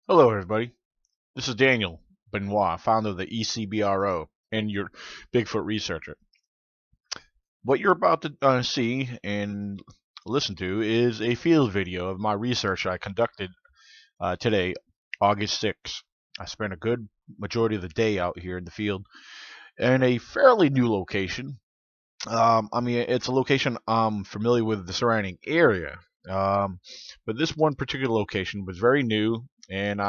Hello, everybody. This is Daniel Benoit, founder of the E.C.B.R.O. and your Bigfoot researcher. What you're about to see and listen to is a field video of my research I conducted today, August 6th. I spent a good majority of the day out here in the field in a fairly new location. It's a location I'm familiar with the surrounding area, but this one particular location was very new, and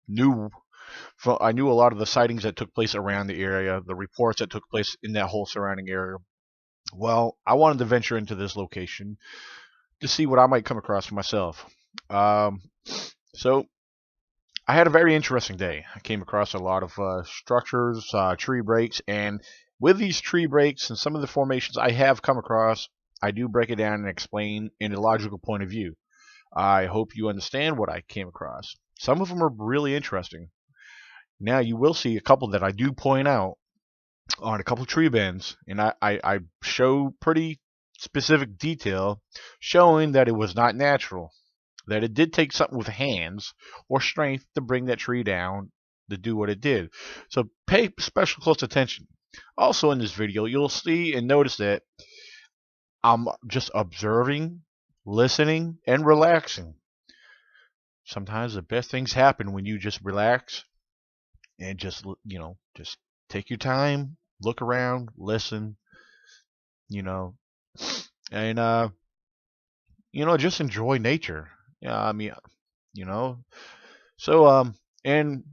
knew I knew a lot of the sightings that took place around the area, the reports that took place in that whole surrounding area. Well, I wanted to venture into this location to see what I might come across for myself. Um, so I had a very interesting day. I came across a lot of structures, tree breaks, and with these tree breaks and some of the formations I have come across, I do break it down and explain in a logical point of view. I hope you understand what I came across. Some of them are really interesting. Now you will see a couple that I do point out on a couple tree bends, and I show pretty specific detail showing that it was not natural, that it did take something with hands or strength to bring that tree down to do what it did. So pay special close attention. Also in this video, you'll see and notice that I'm just observing, listening, and relaxing. Sometimes the best things happen when you just relax and just take your time, look around, listen, you know, and just enjoy nature. Yeah, you know. So and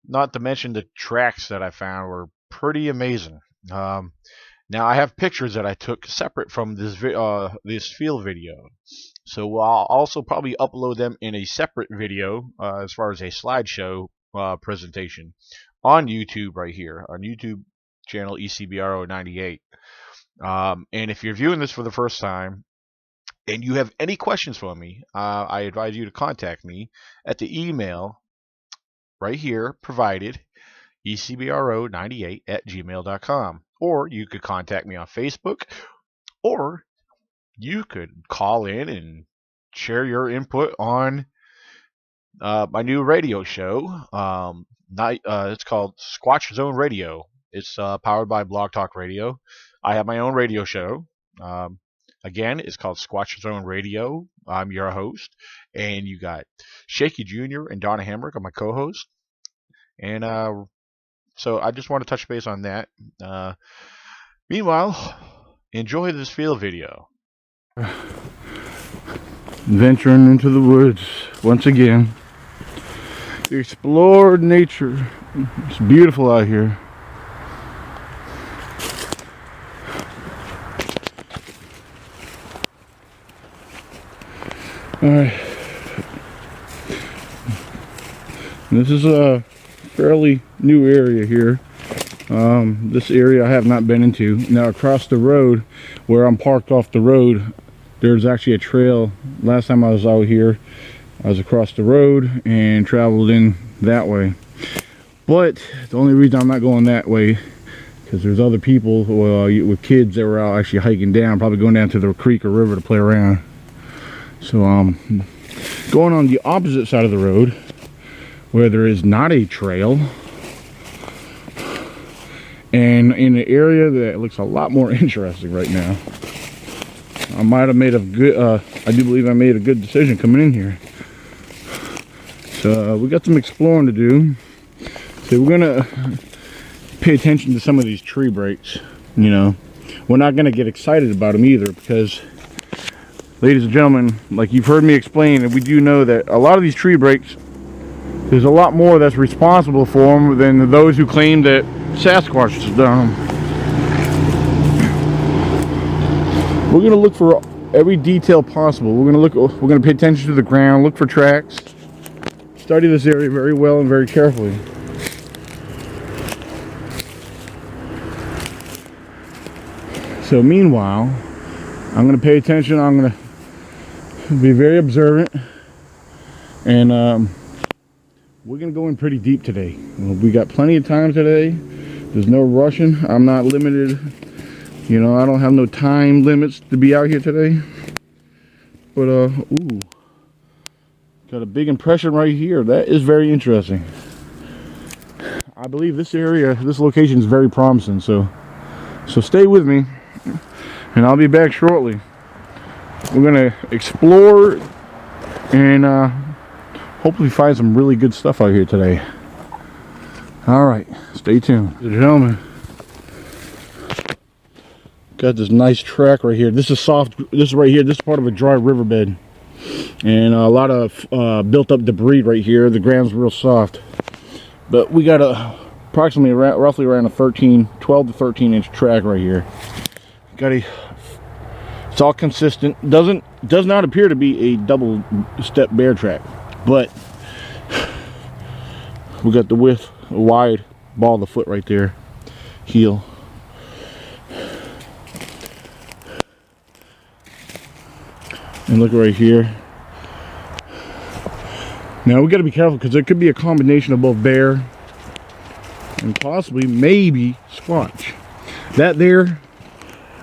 not to mention the tracks that I found were pretty amazing. Um, Now I have pictures that I took separate from this field video. So I'll also probably upload them in a separate video as far as a slideshow presentation on YouTube right here on YouTube channel E.C.B.R.O 98. And if you're viewing this for the first time and you have any questions for me, I advise you to contact me at the email right here provided, ecbro98@gmail.com. Or you could contact me on Facebook, or you could call in and share your input on my new radio show. It's called Squatch Zone Radio. It's powered by Blog Talk Radio. I have my own radio show. Again, it's called Squatch Zone Radio. I'm your host, and you got Shaky Jr. and Donna Hamrick are my co-host. And so I just want to touch base on that. Meanwhile, enjoy this field video. Venturing into the woods once again. Explore nature. It's beautiful out here. Alright. This is a fairly new area here. This area I have not been into. Now across the road, where I'm parked off the road, there's actually a trail. Last time I was out here, I was across the road and traveled in that way. But the only reason I'm not going that way, because there's other people with kids that were out actually hiking down, probably going down to the creek or river to play around. So going on the opposite side of the road, where there is not a trail, and in an area that looks a lot more interesting right now. I might have made a good, I do believe I made a good decision coming in here. So we got some exploring to do. So we're gonna pay attention to some of these tree breaks. You know, we're not gonna get excited about them either, because, ladies and gentlemen, like you've heard me explain, and we do know that a lot of these tree breaks, there's a lot more that's responsible for them than those who claim that Sasquatch has done them. We're gonna look for every detail possible. We're gonna pay attention to the ground, look for tracks, study this area very well and very carefully. So meanwhile, I'm gonna pay attention. I'm gonna be very observant, and we're gonna go in pretty deep today. We got plenty of time today. There's no rushing. I'm not limited. You know, I don't have no time limits to be out here today. But ooh, Got a big impression right here. That is very interesting. I believe this area, this location is very promising. So stay with me, and I'll be back shortly. We're gonna explore and hopefully find some really good stuff out here today. All right, stay tuned. Gentlemen, got this nice track right here. This is soft. This is right here. This is part of a dry riverbed, and a lot of built up debris right here. The ground's real soft, but we got approximately roughly around a 12 to 13 inch track right here. Got it's all consistent. Does not appear to be a double step bear track, but we got the width, a wide ball of the foot right there, heel. And look right here. Now we got to be careful because there could be a combination of both bear and possibly maybe squatch. That there,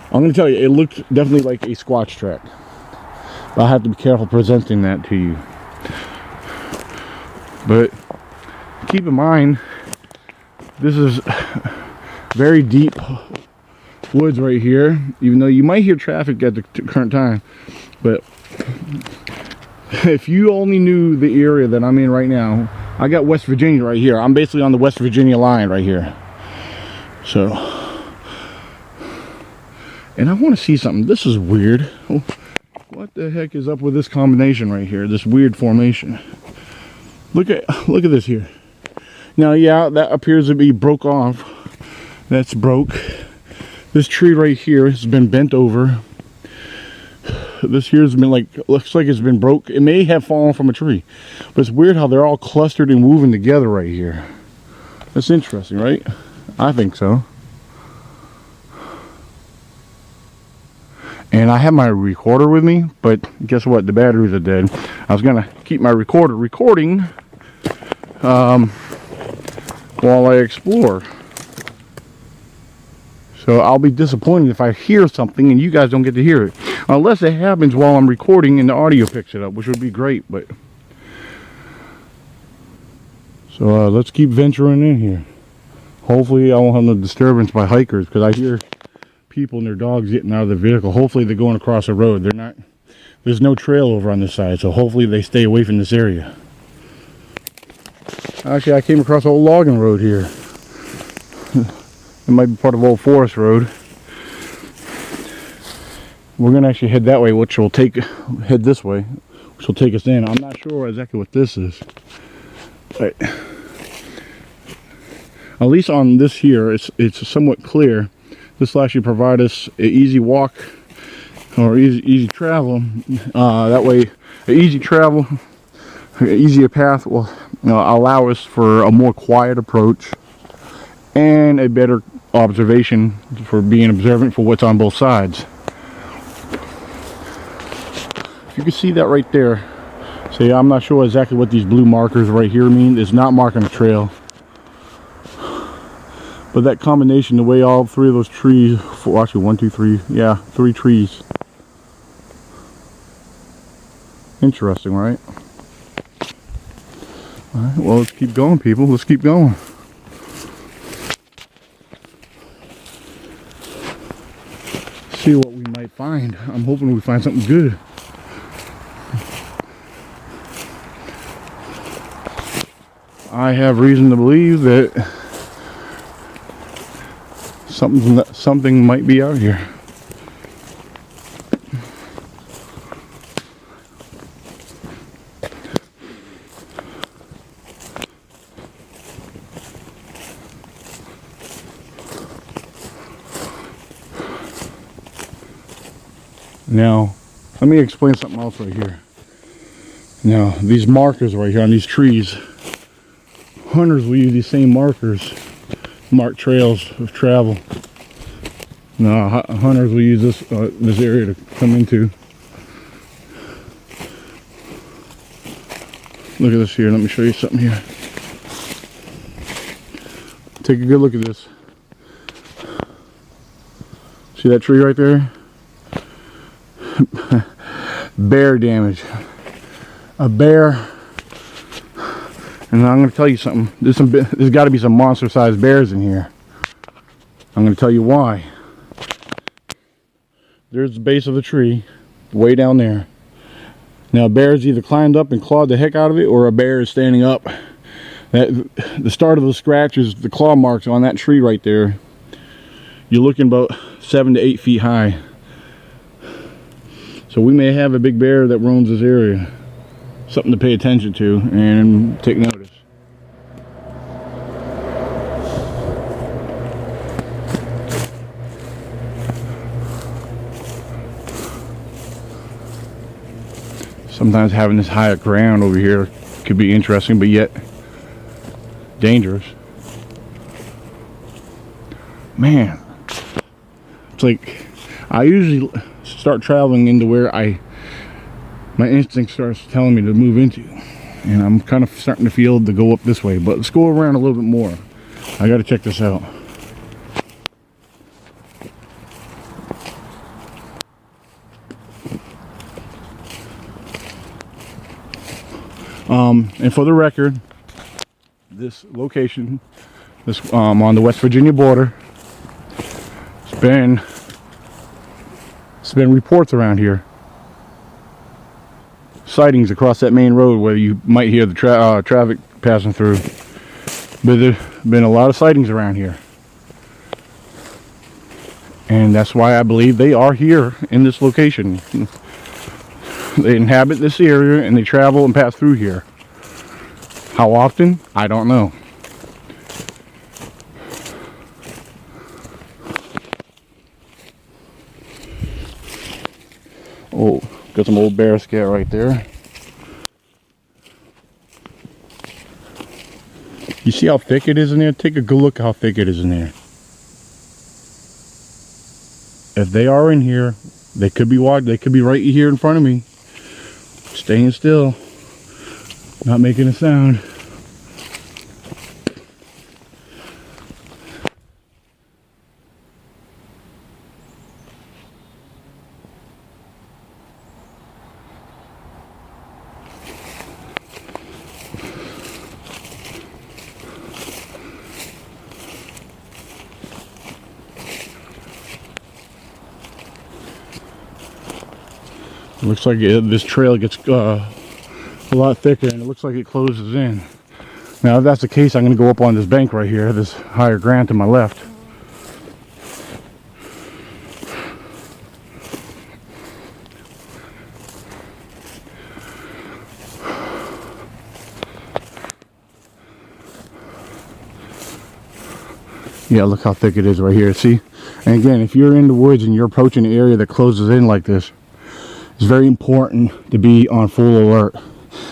I'm going to tell you, it looked definitely like a squatch track. But I have to be careful presenting that to you. But keep in mind, this is very deep woods right here, even though you might hear traffic at the current time. But if you only knew the area that I'm in right now, I got West Virginia right here. I'm basically on the West Virginia line right here. So, and I want to see something. This is weird. What the heck is up with this combination right here? This weird formation. Look at this here. Now, yeah, that appears to be broke off. That's broke. This tree right here has been bent over. This here's been looks like it's been broke. It may have fallen from a tree, but it's weird how they're all clustered and moving together right here. That's interesting, right? I think so. And I have my recorder with me, but guess what? The batteries are dead. I was gonna keep my recorder recording while I explore. So I'll be disappointed if I hear something and you guys don't get to hear it. Unless it happens while I'm recording and the audio picks it up, which would be great. But so let's keep venturing in here. Hopefully I won't have no disturbance by hikers, because I hear people and their dogs getting out of the vehicle. Hopefully they're going across the road. They're not. There's no trail over on this side, so hopefully they stay away from this area. Actually, I came across an old logging road here. It might be part of Old Forest Road. We're gonna actually head that way, which will head this way, which will take us in. I'm not sure exactly what this is, but at least on this here, it's somewhat clear. This will actually provide us an easy walk or easy travel. That way, an easier path will allow us for a more quiet approach and a better observation for being observant for what's on both sides. If you can see that right there, see, I'm not sure exactly what these blue markers right here mean. It's not marking a trail, but that combination, the way all three of those trees, actually 1, 2, 3, yeah, 3 trees. Interesting, right? All right, well, let's keep going, people. Let's keep going. See what we might find. I'm hoping we find something good. I have reason to believe that something might be out here. Now, let me explain something else right here. Now, these markers right here on these trees, hunters will use these same markers, mark trails of travel. Now, hunters will use this area to come into. Look at this here. Let me show you something here. Take a good look at this. See that tree right there? Bear damage. A bear And I'm going to tell you something. There's got to be some monster-sized bears in here. I'm going to tell you why. There's the base of the tree, way down there. Now, a bear's either climbed up and clawed the heck out of it, or a bear is standing up. The start of the scratch is the claw marks on that tree right there. You're looking about 7 to 8 feet high. So we may have a big bear that roams this area. Something to pay attention to and take notice. Sometimes having this higher ground over here could be interesting, but yet dangerous. Man, it's like I usually start traveling into where my instinct starts telling me to move into, and I'm kind of starting to feel to go up this way, but let's go around a little bit more. I got to check this out. And for the record, this location, on the West Virginia border, it's been reports around here, sightings across that main road where you might hear the traffic passing through. But there's been a lot of sightings around here, and that's why I believe they are here in this location. They inhabit this area and they travel and pass through here. How often? I don't know. Oh, got some old bear scat right there. You see how thick it is in there? Take a good look how thick it is in there. If they are in here, they could be walking. They could be right here in front of me, staying still, not making a sound. Looks like this trail gets a lot thicker, and it looks like it closes in. Now, if that's the case, I'm going to go up on this bank right here, this higher ground to my left. Yeah, look how thick it is right here. See? And again, if you're in the woods and you're approaching an area that closes in like this, it's very important to be on full alert,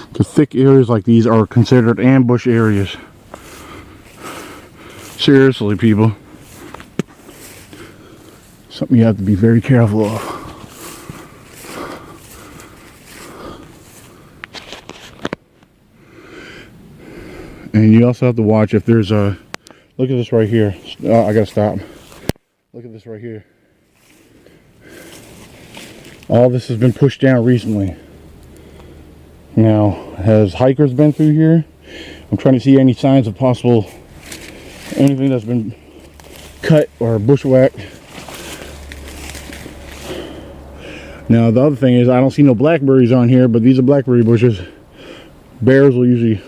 because thick areas like these are considered ambush areas. Seriously, people. Something you have to be very careful of. And you also have to watch if there's a... Look at this right here. I gotta stop. Look at this right here. All this has been pushed down recently. Now, has hikers been through here? I'm trying to see any signs of possible anything that's been cut or bushwhacked. Now, the other thing is, I don't see no blackberries on here, but these are blackberry bushes. Bears will usually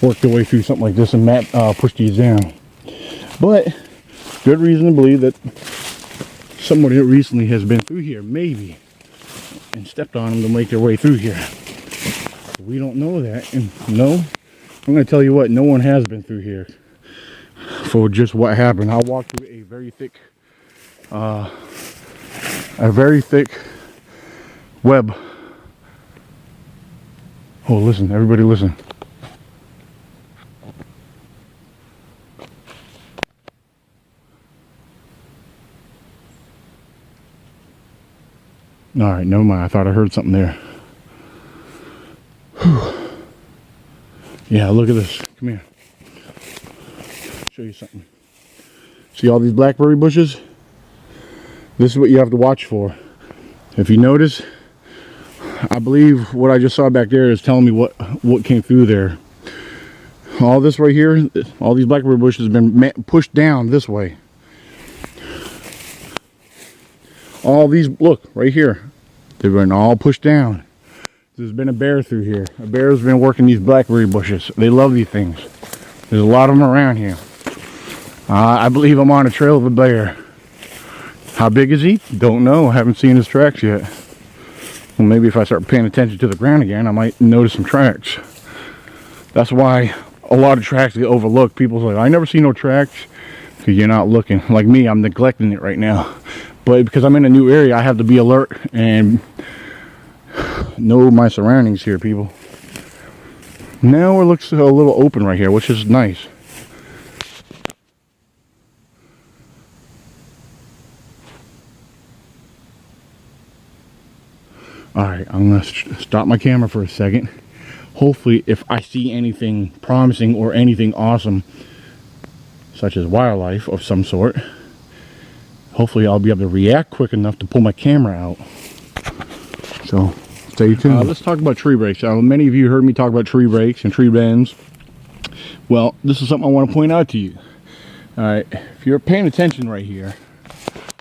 work their way through something like this and push these down. But good reason to believe that somebody recently has been through here, maybe, and stepped on them to make their way through here. We don't know that, and no, I'm going to tell you what, no one has been through here for just what happened. I walked through a very thick web. Oh, listen, everybody listen. All right, never mind. I thought I heard something there. Whew. Yeah, look at this. Come here. Show you something. See all these blackberry bushes? This is what you have to watch for. If you notice, I believe what I just saw back there is telling me what came through there. All this right here, all these blackberry bushes have been pushed down this way. All these, look, right here, they've been all pushed down. There's been a bear through here. A bear's been working these blackberry bushes. They love these things. There's a lot of them around here. I believe I'm on a trail of a bear. How big is he? Don't know. I haven't seen his tracks yet. Well, maybe if I start paying attention to the ground again, I might notice some tracks. That's why a lot of tracks get overlooked. People's like, I never see no tracks. Because you're not looking. Like me, I'm neglecting it right now. But because I'm in a new area, I have to be alert and know my surroundings here, people. Now it looks a little open right here, which is nice. Alright, I'm going to stop my camera for a second. Hopefully, if I see anything promising or anything awesome, such as wildlife of some sort, hopefully I'll be able to react quick enough to pull my camera out. So, stay tuned. Let's talk about tree breaks. Many of you heard me talk about tree breaks and tree bends. Well, this is something I want to point out to you. Alright, if you're paying attention right here,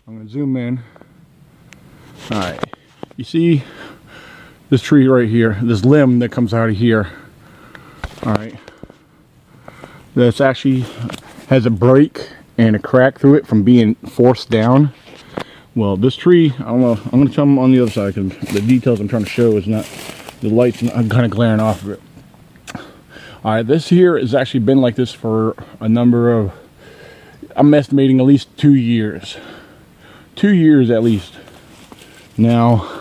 I'm going to zoom in. Alright, you see this tree right here, this limb that comes out of here. Alright, that's actually has a break and a crack through it from being forced down. Well, this tree, I don't know, I'm going to come on the other side because the details I'm trying to show is not, the light's kind of glaring off of it. Alright, this here has actually been like this for a number of, I'm estimating at least 2 years. 2 years at least. Now,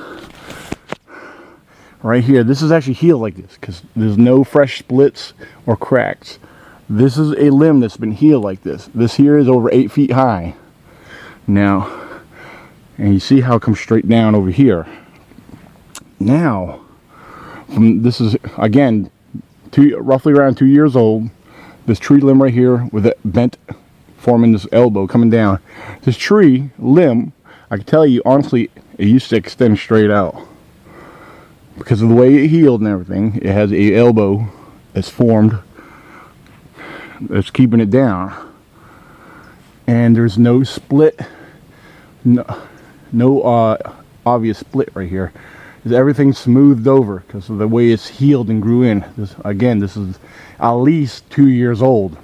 right here, this is actually healed like this because there's no fresh splits or cracks. This is a limb that's been healed like this. This here is over 8 feet high. Now, and you see how it comes straight down over here. Now, this is, again, roughly around 2 years old. This tree limb right here with it bent, forming this elbow coming down. This tree limb, I can tell you, honestly, it used to extend straight out. Because of the way it healed and everything, it has a elbow that's formed that's keeping it down. And there's no split, no obvious split right here. Everything's smoothed over because of the way it's healed and grew in. This is at least 2 years old.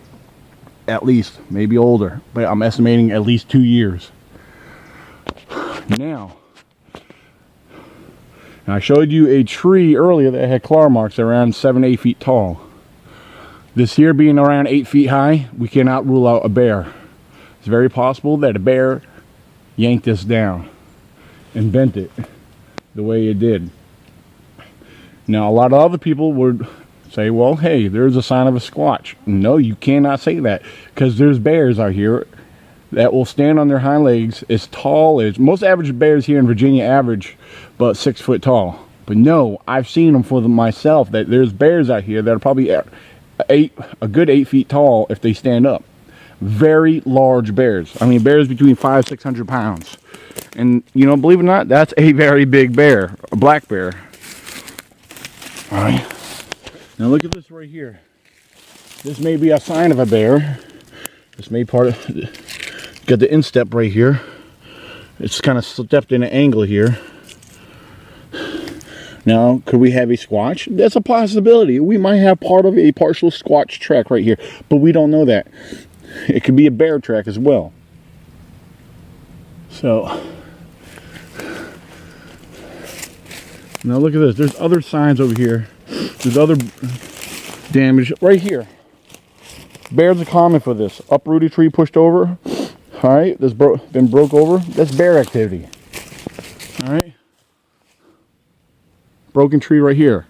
At least, maybe older, but I'm estimating at least 2 years. Now, I showed you a tree earlier that had claw marks around 7-8 feet tall. This here being around 8 feet high, we cannot rule out a bear. It's very possible that a bear yanked this down and bent it the way it did. Now, a lot of other people would say, well, hey, there's a sign of a squatch. No, you cannot say that because there's bears out here that will stand on their hind legs as tall as most average bears here in Virginia average about 6 foot tall. But no, I've seen them for myself, that there's bears out here that are probably a good 8 feet tall if they stand up. Very large bears. I mean, bears between 500-600 pounds. And, you know, believe it or not, that's a very big bear, a black bear. All right. Now look at this right here. This may be a sign of a bear. This may part of, got the instep right here. It's kind of stepped in an angle here. Now, could we have a squatch? That's a possibility. We might have part of a partial squatch track right here, but we don't know that. It could be a bear track as well. So, now look at this. There's other signs over here. There's other damage right here. Bears are common for this. Uprooted tree pushed over. All right, this been broke over. That's bear activity. All right. Broken tree right here.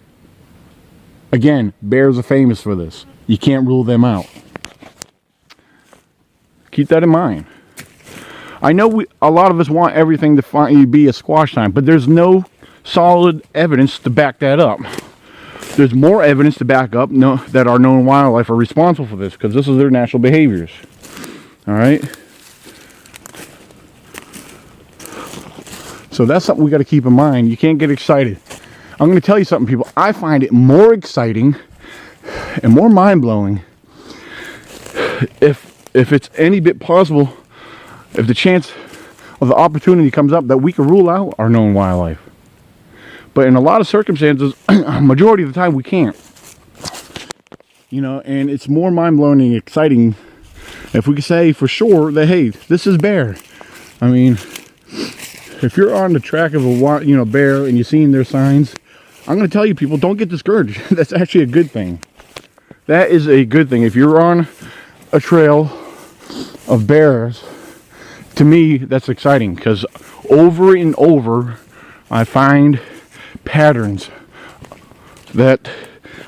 Again, bears are famous for this. You can't rule them out. Keep that in mind. I know a lot of us want everything to be a squash time, but there's no solid evidence to back that up. There's more evidence to back up that our known wildlife are responsible for this, because this is their natural behaviors. All right. So that's something we got to keep in mind. You can't get excited. I'm going to tell you something, people. I find it more exciting and more mind-blowing if it's any bit possible, if the chance of the opportunity comes up that we can rule out our known wildlife. But in a lot of circumstances, majority of the time we can't. You know, and it's more mind-blowing and exciting if we can say for sure that, hey, this is bear. I mean, if you're on the track of a bear and you're seeing their signs, I'm going to tell you, people, don't get discouraged. That's actually a good thing. That is a good thing. If you're on a trail of bears, to me, that's exciting, because over and over, I find patterns that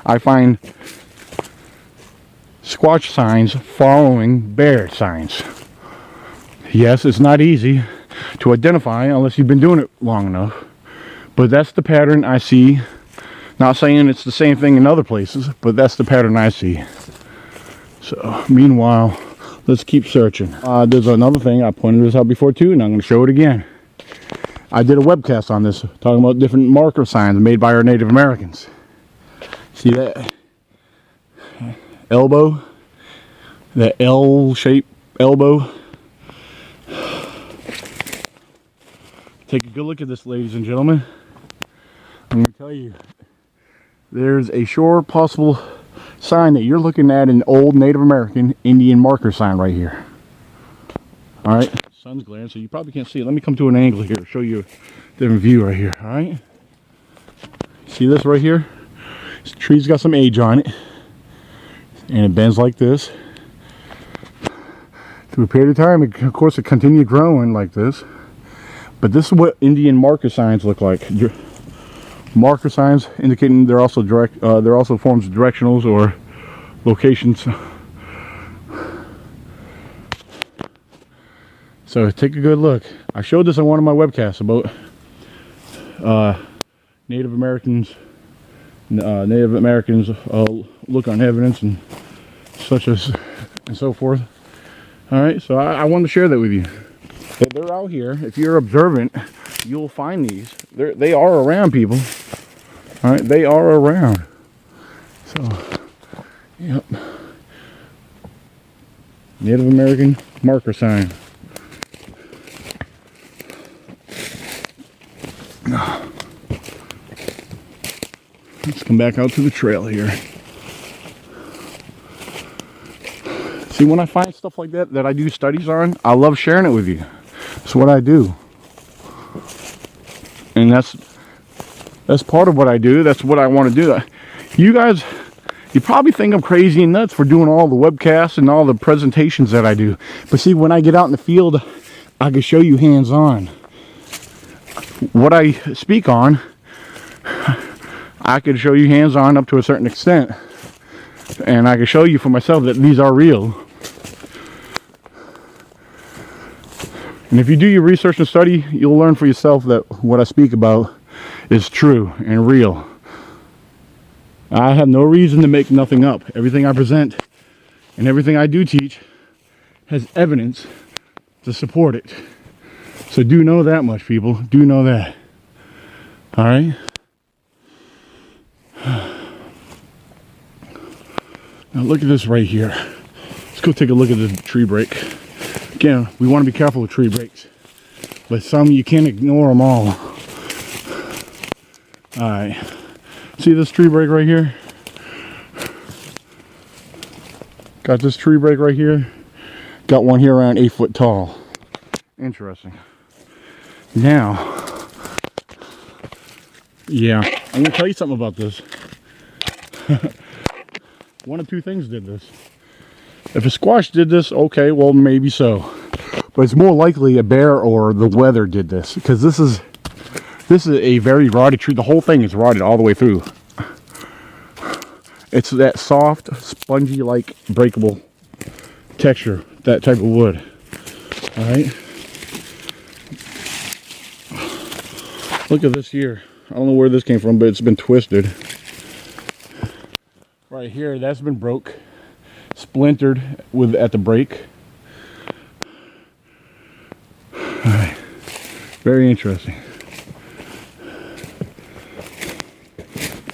I find squatch signs following bear signs. Yes, it's not easy to identify unless you've been doing it long enough, but that's the pattern I see. Not saying it's the same thing in other places, but that's the pattern I see. So, meanwhile, let's keep searching. There's another thing, I pointed this out before too, and I'm going to show it again. I did a webcast on this, talking about different marker signs made by our Native Americans. See that elbow? That L-shaped elbow? Take a good look at this, ladies and gentlemen. I'm going to tell you, there's a sure possible sign that you're looking at, an old Native American Indian marker sign right here. Alright, sun's glaring, so you probably can't see it. Let me come to an angle here, show you a different view right here. Alright, see this right here? This tree's got some age on it, and it bends like this. Through a period of time, of course, it continued growing like this. But this is what Indian marker signs look like. Marker signs indicating they're also forms of directionals or locations. So take a good look. I showed this on one of my webcasts about Native Americans look on evidence and such as and so forth. All right, so I wanted to share that with you. They're out here. If you're observant, you'll find these. They are around, people. All right, they are around. So, yep. Native American marker sign. Let's come back out to the trail here. See, when I find stuff like that I do studies on, I love sharing it with you. That's what I do. And that's part of what I do. That's what I want to do. You guys, you probably think I'm crazy and nuts for doing all the webcasts and all the presentations that I do. But see, when I get out in the field, I can show you hands-on. What I speak on, I can show you hands-on up to a certain extent. And I can show you for myself that these are real. And if you do your research and study, you'll learn for yourself that what I speak about is true and real. I have no reason to make nothing up. Everything I present and everything I do teach has evidence to support it. So do know that much, people. Do know that. All right? Now look at this right here. Let's go take a look at the tree break. Again, we want to be careful with tree breaks, but some you can't ignore them all. Alright, see this tree break right here? Got this tree break right here. Got one here around 8 foot tall. Interesting. Now, yeah, I'm gonna tell you something about this. One of two things did this. If a squash did this, okay, well, maybe so. But it's more likely a bear or the weather did this, because this is a very rotted tree. The whole thing is rotted all the way through. It's that soft, spongy-like, breakable texture, that type of wood. All right. Look at this here. I don't know where this came from, but it's been twisted. Right here, that's been broke. Splintered at the break. Alright. Very interesting.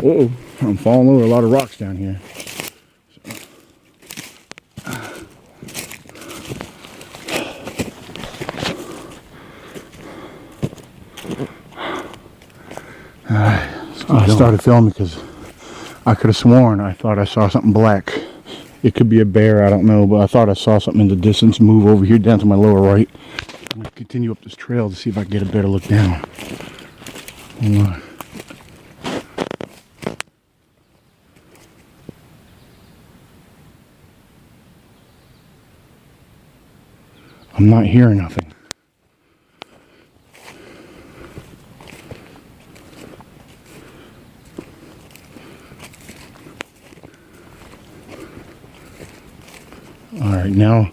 Whoa, I'm falling over a lot of rocks down here. I started filming because I could have sworn I thought I saw something black. It could be a bear, I don't know, but I thought I saw something in the distance move over here down to my lower right. I'm going to continue up this trail to see if I can get a better look down. Hold on. I'm not hearing nothing. Alright, now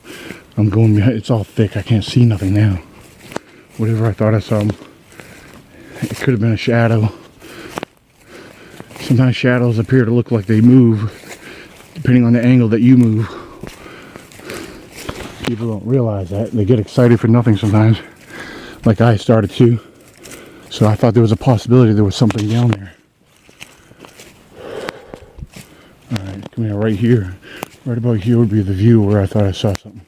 I'm going behind. It's all thick. I can't see nothing now. Whatever I thought I saw, it could have been a shadow. Sometimes shadows appear to look like they move, depending on the angle that you move. People don't realize that. They get excited for nothing sometimes, like I started to. So I thought there was a possibility there was something down there. Alright, come here, right here. Right about here would be the view where I thought I saw something.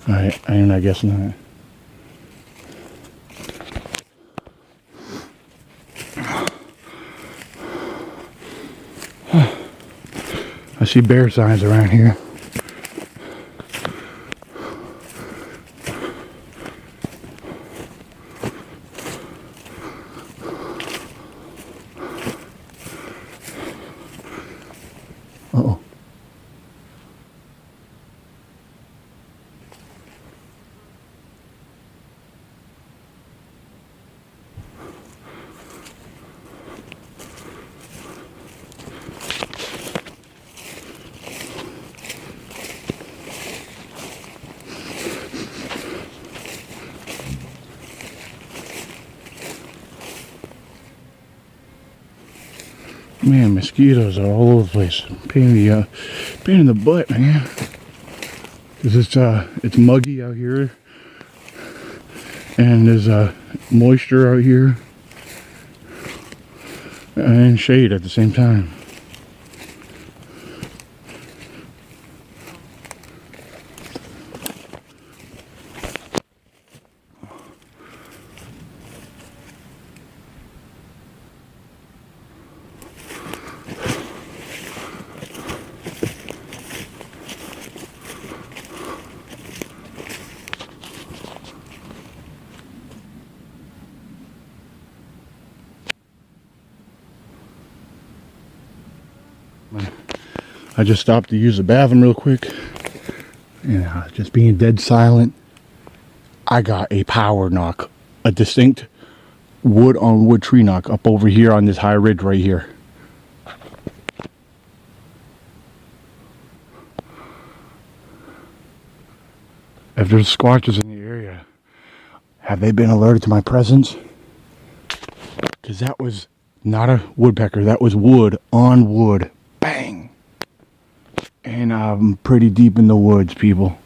Alright, and I guess not. I see bear signs around here. Uh-oh. Man, mosquitoes are all over the place. Pain in the butt, man. Cause it's muggy out here, and there's moisture out here, and shade at the same time. I just stopped to use the bathroom real quick, and just being dead silent, I got a power knock, a distinct wood on wood tree knock up over here on this high ridge right here. If there's squatches in the area, have they been alerted to my presence? Because that was not a woodpecker, that was wood on wood. Bang! And I'm pretty deep in the woods, people.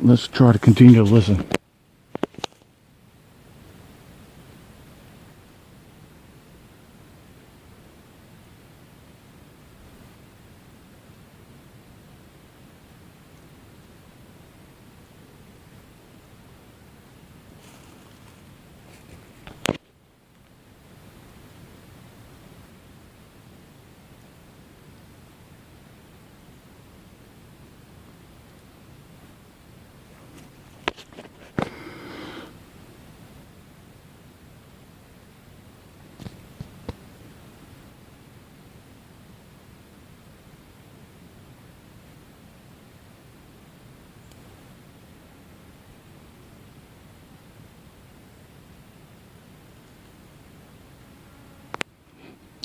Let's try to continue to listen.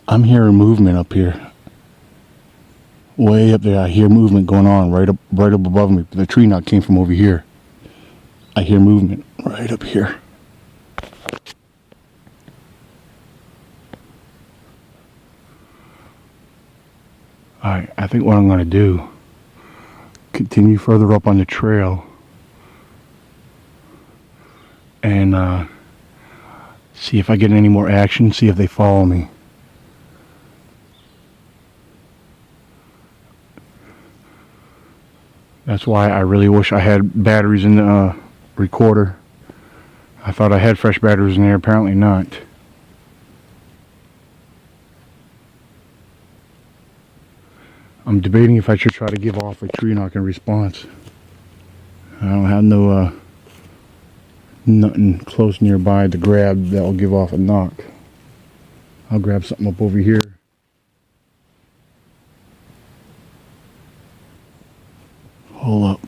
I'm hearing movement up here. Way up there, I hear movement going on right up above me. The tree knot came from over here. I hear movement right up here. Alright, I think what I'm going to do, continue further up on the trail and See if I get any more action, see if they follow me. That's why I really wish I had batteries in the recorder. I thought I had fresh batteries in there, apparently not. I'm debating if I should try to give off a tree knock in response. I don't have no nothing close nearby to grab that will give off a knock. I'll grab something up over here. Hold up.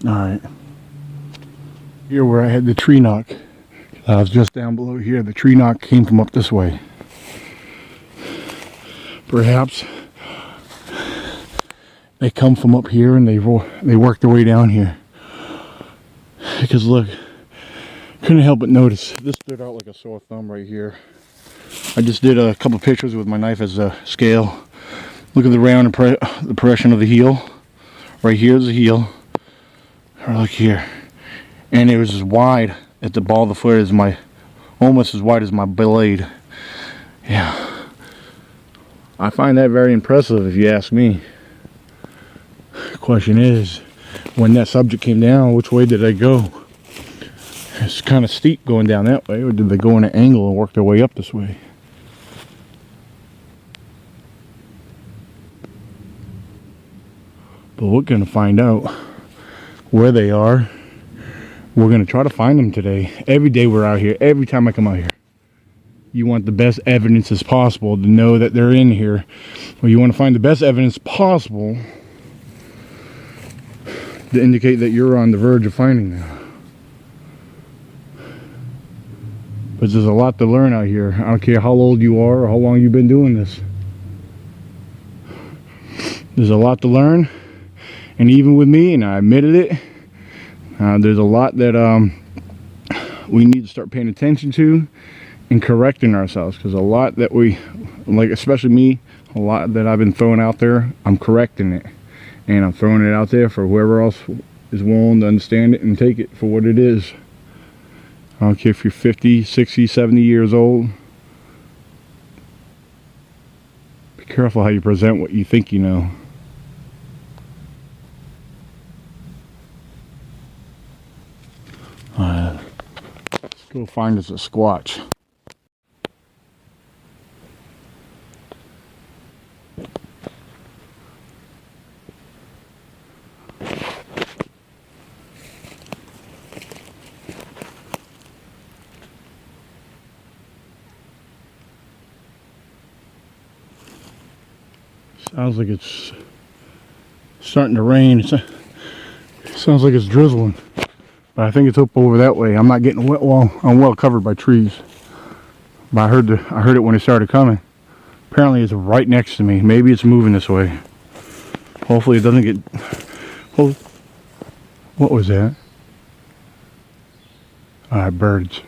Alright. Here where I had the tree knock. I was just down below here. The tree knock came from up this way. Perhaps they come from up here and they work their way down here. Because look, couldn't help but notice this stood out like a sore thumb right here. I just did a couple pictures with my knife as a scale. Look at the round impression of the heel. Right here is the heel. Or look here. And it was as wide at the ball of the foot as almost as wide as my blade. Yeah. I find that very impressive if you ask me. The question is, when that subject came down, which way did they go? It's kind of steep going down that way, or did they go in an angle and work their way up this way? But we're going to find out where they are. We're going to try to find them today. Every day we're out here, every time I come out here. You want the best evidence as possible to know that they're in here. Or you want to find the best evidence possible to indicate that you're on the verge of finding them. But there's a lot to learn out here. I don't care how old you are or how long you've been doing this. There's a lot to learn. And even with me, and I admitted it, there's a lot that we need to start paying attention to and correcting ourselves. Because a lot that we, like especially me, a lot that I've been throwing out there, I'm correcting it. And I'm throwing it out there for whoever else is willing to understand it and take it for what it is. I don't care if you're 50, 60, 70 years old. Be careful how you present what you think you know. Let's go find us a squatch. Sounds like it's starting to rain. It sounds like it's drizzling. But I think it's up over that way. I'm not getting wet. Well, I'm well covered by trees. But I heard it when it started coming. Apparently it's right next to me. Maybe it's moving this way. Hopefully it doesn't get... Oh, what was that? Alright, birds.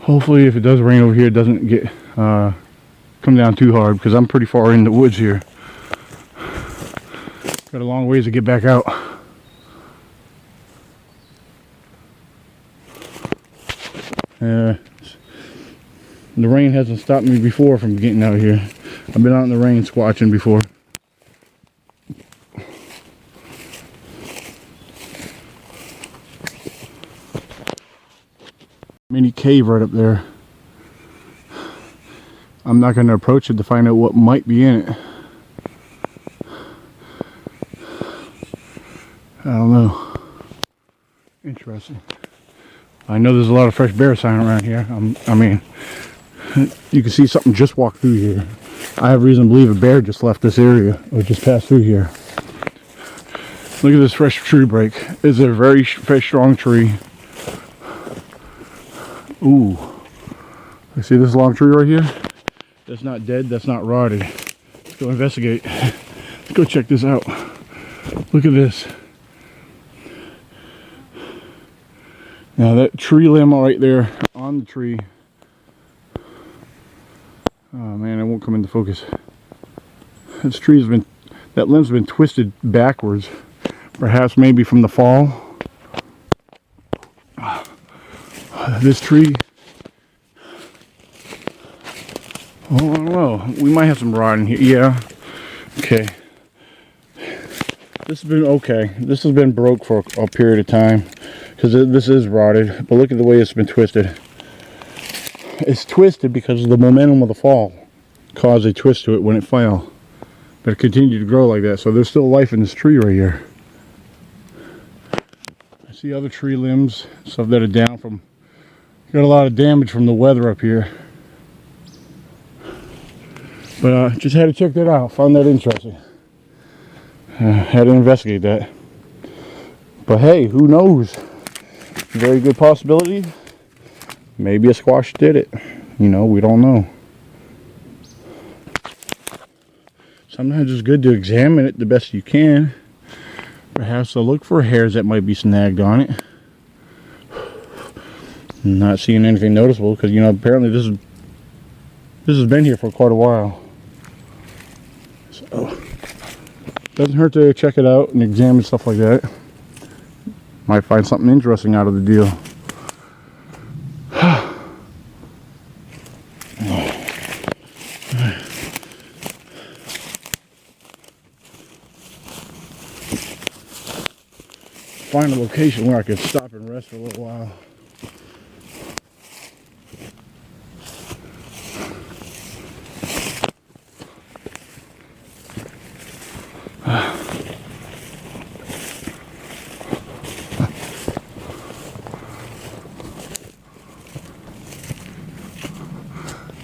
Hopefully if it does rain over here, it doesn't get come down too hard, because I'm pretty far in the woods here. Got a long ways to get back out. The rain hasn't stopped me before from getting out here. I've been out in the rain squatching before. Mini cave right up there. I'm not going to approach it to find out what might be in it. don't know. Interesting. I know there's a lot of fresh bear sign around here. I mean, you can see something just walked through here. I have reason to believe a bear just left this area or just passed through here. Look at this fresh tree break. It's a very strong tree. Ooh. You see this long tree right here? That's not dead, that's not rotted. Let's go investigate. Let's go check this out. Look at this. Now that tree limb right there on the tree. Oh man, it won't come into focus. This tree's been, that limb's been twisted backwards. Perhaps maybe from the fall. This tree, oh, I don't know. We might have some rot in here. Yeah. Okay. This has been okay. This has been broke for a period of time because this is rotted. But look at the way it's been twisted. It's twisted because of the momentum of the fall caused a twist to it when it fell. But it continued to grow like that. So there's still life in this tree right here. I see other tree limbs, stuff that are down from. Got a lot of damage from the weather up here. But just had to check that out. Found that interesting. Had to investigate that. But hey, who knows? Very good possibility. Maybe a squash did it. You know, we don't know. Sometimes it's good to examine it the best you can. Perhaps to look for hairs that might be snagged on it. Not seeing anything noticeable because, you know, apparently this has been here for quite a while. So doesn't hurt to check it out and examine stuff like that. Might find something interesting out of the deal. Find a location where I could stop and rest for a little while.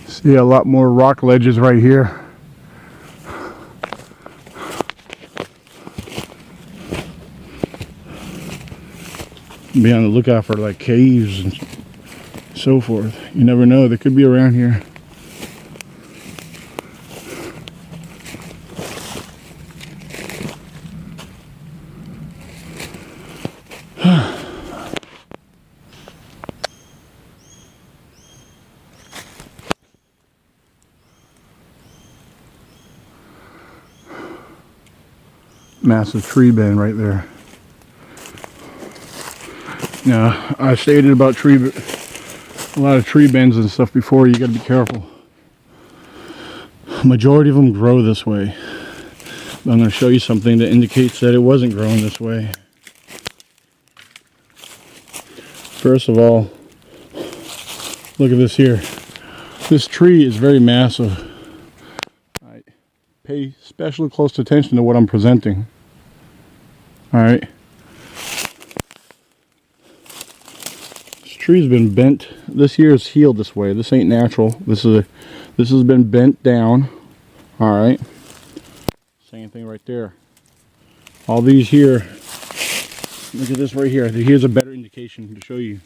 See a lot more rock ledges right here. Be on the lookout for like caves and so forth. You never know, they could be around here. Massive tree bend right there. Now, I stated about a lot of tree bends and stuff before. You got to be careful. Majority of them grow this way. But I'm going to show you something that indicates that it wasn't growing this way. First of all, look at this here. This tree is very massive. I pay special close attention to what I'm presenting. Alright. This tree's been bent. This here is healed this way. This ain't natural. This has been bent down. Alright. Same thing right there. All these here. Look at this right here. Here's a better indication to show you.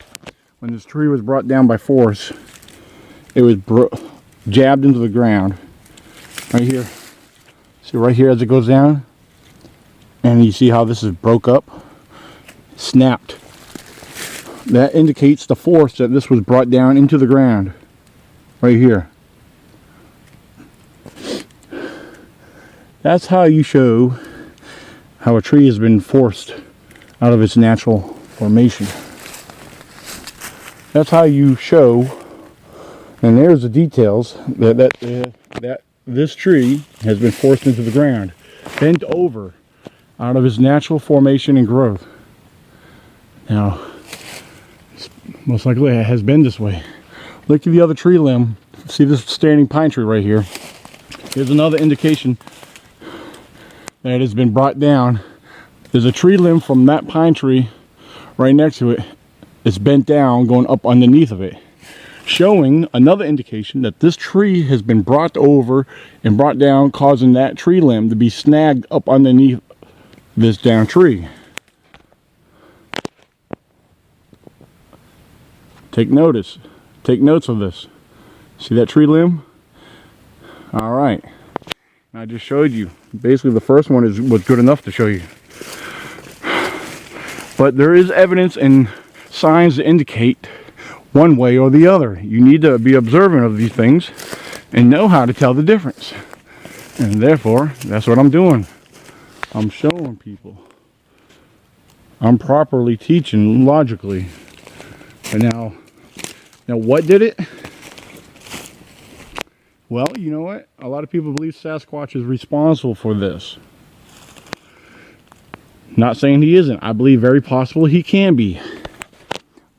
When this tree was brought down by force, it was jabbed into the ground. Right here. See right here as it goes down? And you see how this is broke up? Snapped. That indicates the force that this was brought down into the ground. Right here. That's how you show how a tree has been forced out of its natural formation. That's how you show, and there's the details, that this tree has been forced into the ground, bent over out of its natural formation and growth. Now, most likely it has been this way. Look at the other tree limb. See this standing pine tree right here? Here's another indication that it has been brought down there's a tree limb from that pine tree right next to it. It's bent down, going up underneath of it, showing another indication that this tree has been brought over and brought down, causing that tree limb to be snagged up underneath this down tree. Take notice. Take notes of this. See that tree limb? All right. I just showed you. Basically, the first one was good enough to show you. But there is evidence and signs to indicate one way or the other. You need to be observant of these things and know how to tell the difference. And therefore, that's what I'm doing. I'm showing people. I'm properly teaching logically. But now what did it? Well, you know what? A lot of people believe Sasquatch is responsible for this. Not saying he isn't. I believe very possible he can be.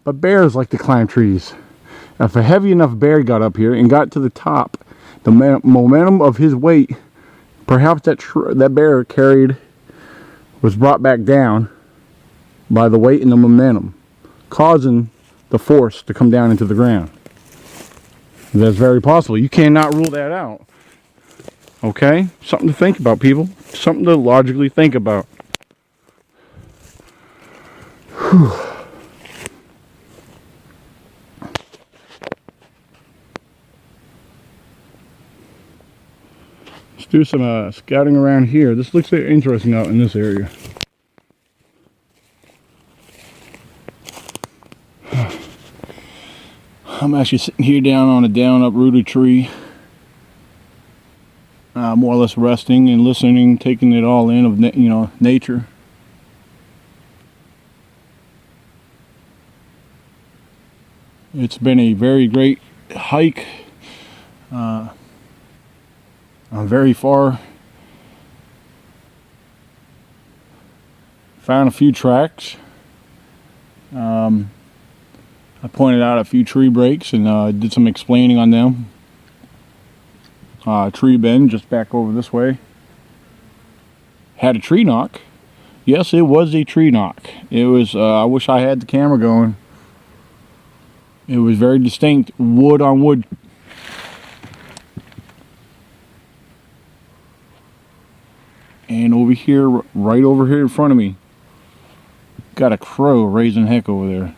But bears like to climb trees. If a heavy enough bear got up here and got to the top, the momentum of his weight, perhaps that bear carried, was brought back down by the weight and the momentum, causing the force to come down into the ground. That's very possible. You cannot rule that out. Okay? Something to think about, people. Something to logically think about. Whew. Let's do some scouting around here. This looks very interesting out in this area. I'm actually sitting here down on a uprooted tree, more or less resting and listening, taking it all in of nature. It's been a very great hike. I'm very far. Found a few tracks. I pointed out a few tree breaks and did some explaining on them. Tree bend just back over this way. Had a tree knock. Yes, it was a tree knock. It was, I wish I had the camera going. It was very distinct, wood on wood. And over here, right over here in front of me, got a crow raising heck over there.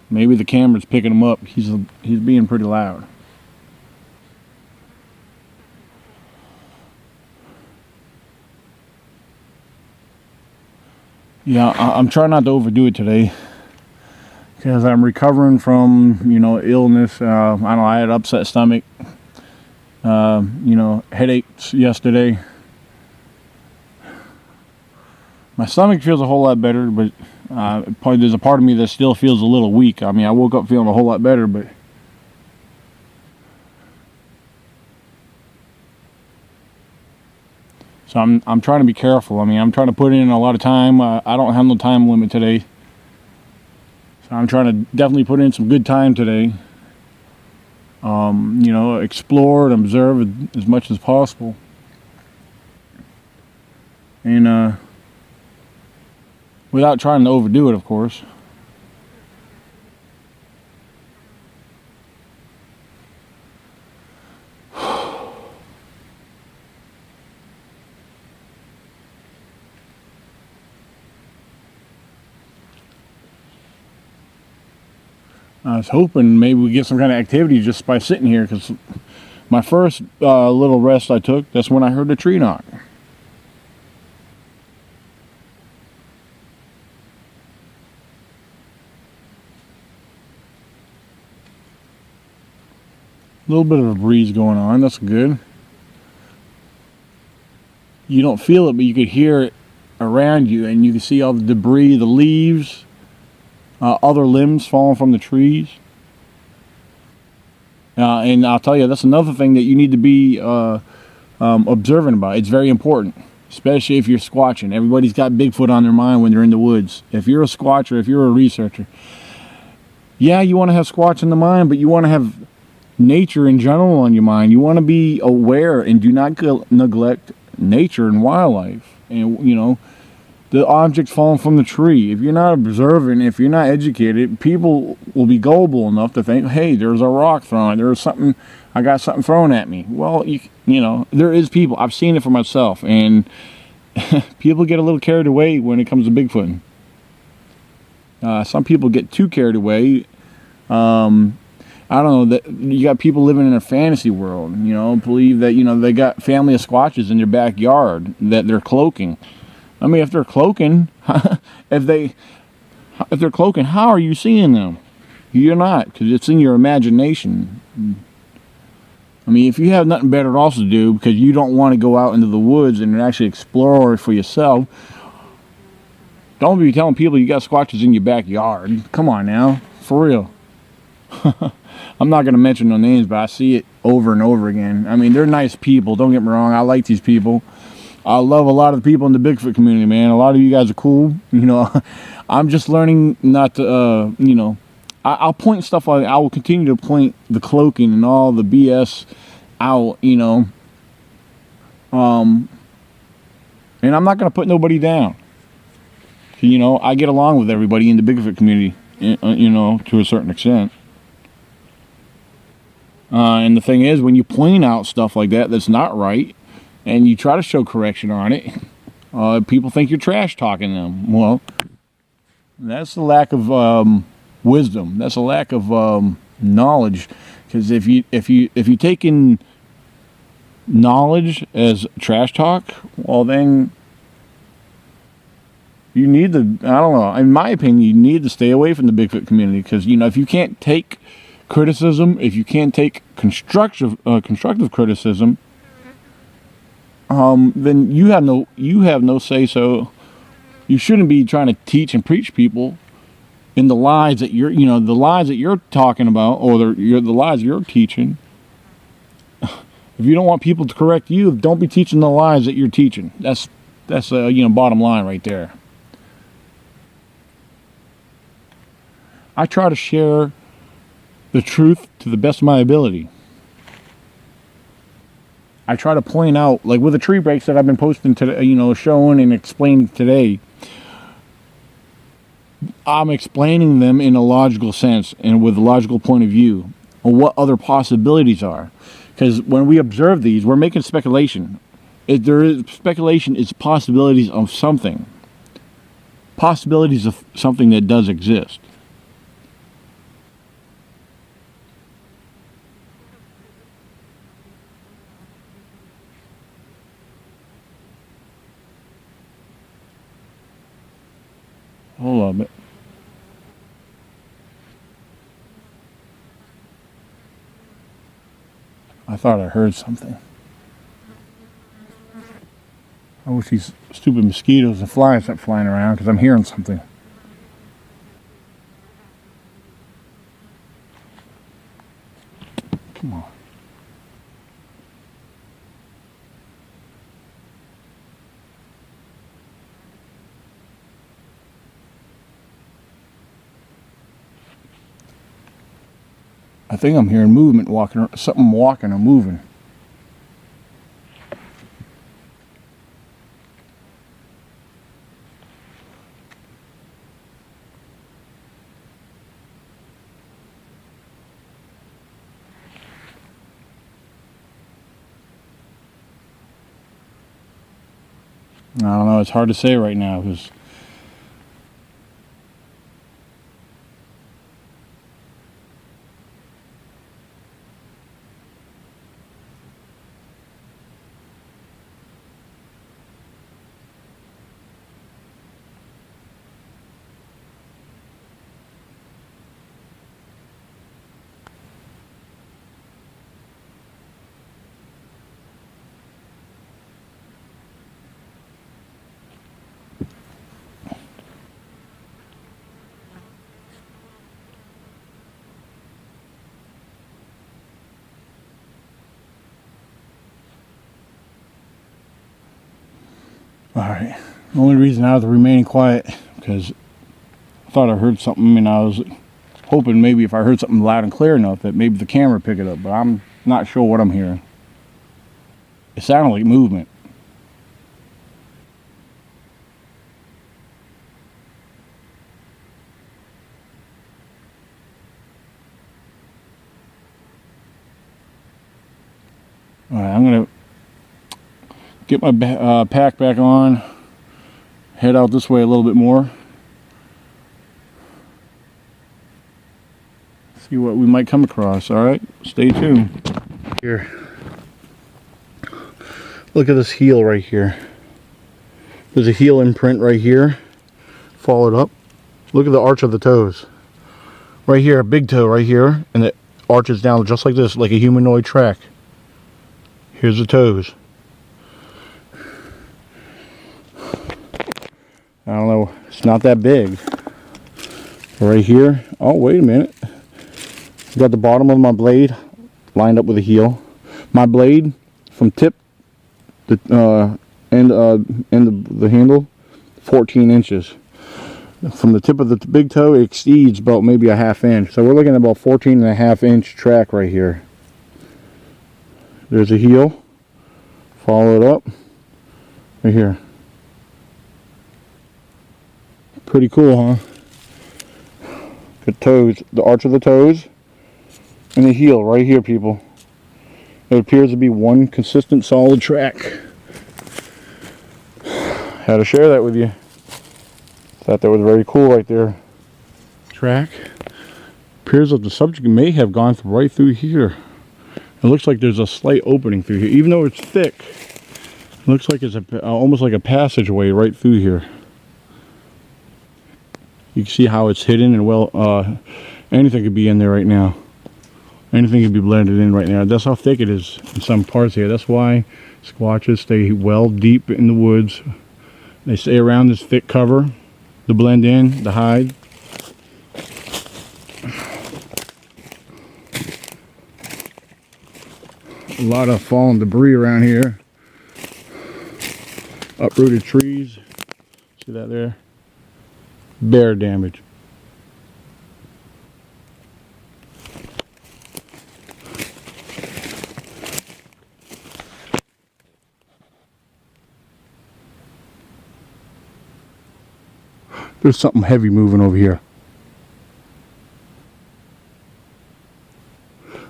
Maybe the camera's picking him up. He's being pretty loud. Yeah, I'm trying not to overdo it today because I'm recovering from, illness. I don't know, I had upset stomach, headaches yesterday. My stomach feels a whole lot better, but probably there's a part of me that still feels a little weak. I mean, I woke up feeling a whole lot better, but so I'm trying to be careful. I mean, I'm trying to put in a lot of time. I don't have no time limit today, so I'm trying to definitely put in some good time today. Explore and observe as much as possible, and without trying to overdo it, of course. I was hoping maybe we get some kind of activity just by sitting here, because my first little rest I took, that's when I heard the tree knock. A little bit of a breeze going on, that's good. You don't feel it, but you could hear it around you, and you can see all the debris, the leaves, other limbs falling from the trees. And I'll tell you, that's another thing that you need to be observant about. It's very important, especially if you're squatching. Everybody's got Bigfoot on their mind when they're in the woods. If you're a squatcher, if you're a researcher, yeah, you want to have Squatch in the mind, but you want to have nature in general on your mind. You want to be aware and do not neglect nature and wildlife. And, you know, the objects falling from the tree. If you're not observant, if you're not educated, people will be gullible enough to think, hey, there's a rock thrown. There's something, I got something thrown at me. Well, you know, there is people. I've seen it for myself. And people get a little carried away when it comes to Bigfoot. Some people get too carried away. I don't know, that you got people living in a fantasy world, you know, believe that, you know, they got family of squatches in their backyard that they're cloaking. I mean, if they're cloaking, if they're cloaking, how are you seeing them? You're not, because it's in your imagination. I mean, if you have nothing better else to do because you don't want to go out into the woods and actually explore it for yourself, don't be telling people you got squatches in your backyard. Come on now, for real. I'm not going to mention no names, but I see it over and over again. I mean, they're nice people. Don't get me wrong. I like these people. I love a lot of the people in the Bigfoot community, man. A lot of you guys are cool. You know, I'm just learning not to, you know, I'll point stuff out. I will continue to point the cloaking and all the BS out, you know. And I'm not going to put nobody down. You know, I get along with everybody in the Bigfoot community, you know, to a certain extent. And the thing is, when you point out stuff like that that's not right, and you try to show correction on it, people think you're trash talking them. Well, that's the lack of wisdom. That's a lack of knowledge. Because if you take in knowledge as trash talk, well then you need to, I don't know, in my opinion, you need to stay away from the Bigfoot community. Because, you know, if you can't take criticism, if you can't take constructive criticism, then you have no say so. You shouldn't be trying to teach and preach people in the lies that you're, you know, the lies that you're talking about, or the lies you're teaching. If you don't want people to correct you, don't be teaching the lies that you're teaching. That's you know, bottom line right there. I try to share the truth to the best of my ability. I try to point out, like with the tree breaks that I've been posting today, you know, showing and explaining today, I'm explaining them in a logical sense and with a logical point of view on what other possibilities are. Because when we observe these, we're making speculation. If there is speculation, it's possibilities of something. Possibilities of something that does exist. Hold on a bit. I thought I heard something. I wish these stupid mosquitoes and flies stopped flying around because I'm hearing something. Come on. I think I'm hearing movement walking, something walking or moving. I don't know, it's hard to say right now because alright. The only reason I was remaining quiet because I thought I heard something and I was hoping maybe if I heard something loud and clear enough that maybe the camera would pick it up, but I'm not sure what I'm hearing. It sounded like movement. Alright, I'm gonna get my pack back on, head out this way a little bit more, see what we might come across. Alright, stay tuned. Here, look at this heel right here. There's a heel imprint right here. Follow it up. Look at the arch of the toes. Right here, a big toe right here, and it arches down just like this, like a humanoid track. Here's the toes. I don't know, it's not that big. Right here, oh wait a minute. Got the bottom of my blade lined up with the heel. My blade from tip the end of the handle, 14 inches. From the tip of the big toe, it exceeds about maybe a half inch. So we're looking at about 14.5-inch track right here. There's a heel. Follow it up. Right here. Pretty cool, huh? Good toes. The arch of the toes. And the heel right here, people. It appears to be one consistent solid track. Had to share that with you. Thought that was very cool right there. Track. Appears that the subject may have gone right through here. It looks like there's a slight opening through here. Even though it's thick, it looks like it's almost like a passageway right through here. You can see how it's hidden, and well, anything could be in there right now. Anything could be blended in right now. That's how thick it is in some parts here. That's why squatches stay well deep in the woods. They stay around this thick cover to blend in, to hide. A lot of fallen debris around here. Uprooted trees. See that there? Bear damage. There's something heavy moving over here.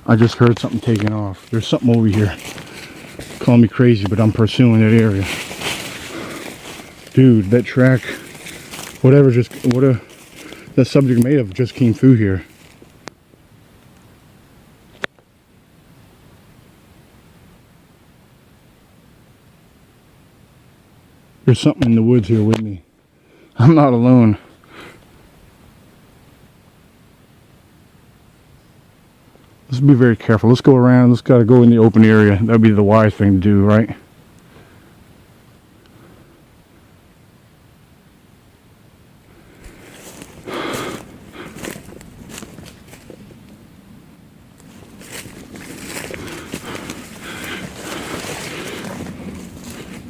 I just heard something taking off. There's something over here. Call me crazy, but I'm pursuing that area. Dude, that track, whatever that subject may have just came through here. There's something in the woods here with me. I'm not alone. Let's be very careful. Let's go around. Let's gotta go in the open area. That'd be the wise thing to do, right?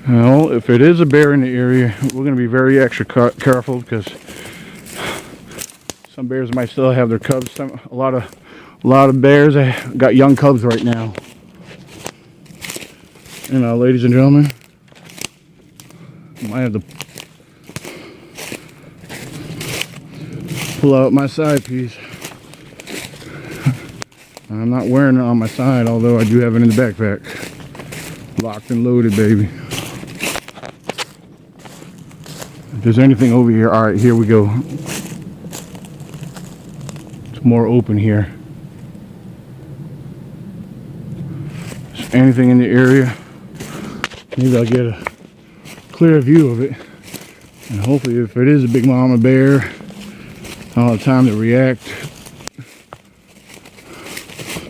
Well, if it is a bear in the area, we're going to be very extra careful, because some bears might still have their cubs. A lot of bears got young cubs right now. And ladies and gentlemen, I might have to pull out my side piece. I'm not wearing it on my side, although I do have it in the backpack. Locked and loaded, baby. If there's anything over here, all right, here we go. It's more open here. If there's anything in the area, maybe I'll get a clear view of it. And hopefully, if it is a big mama bear, I'll have time to react.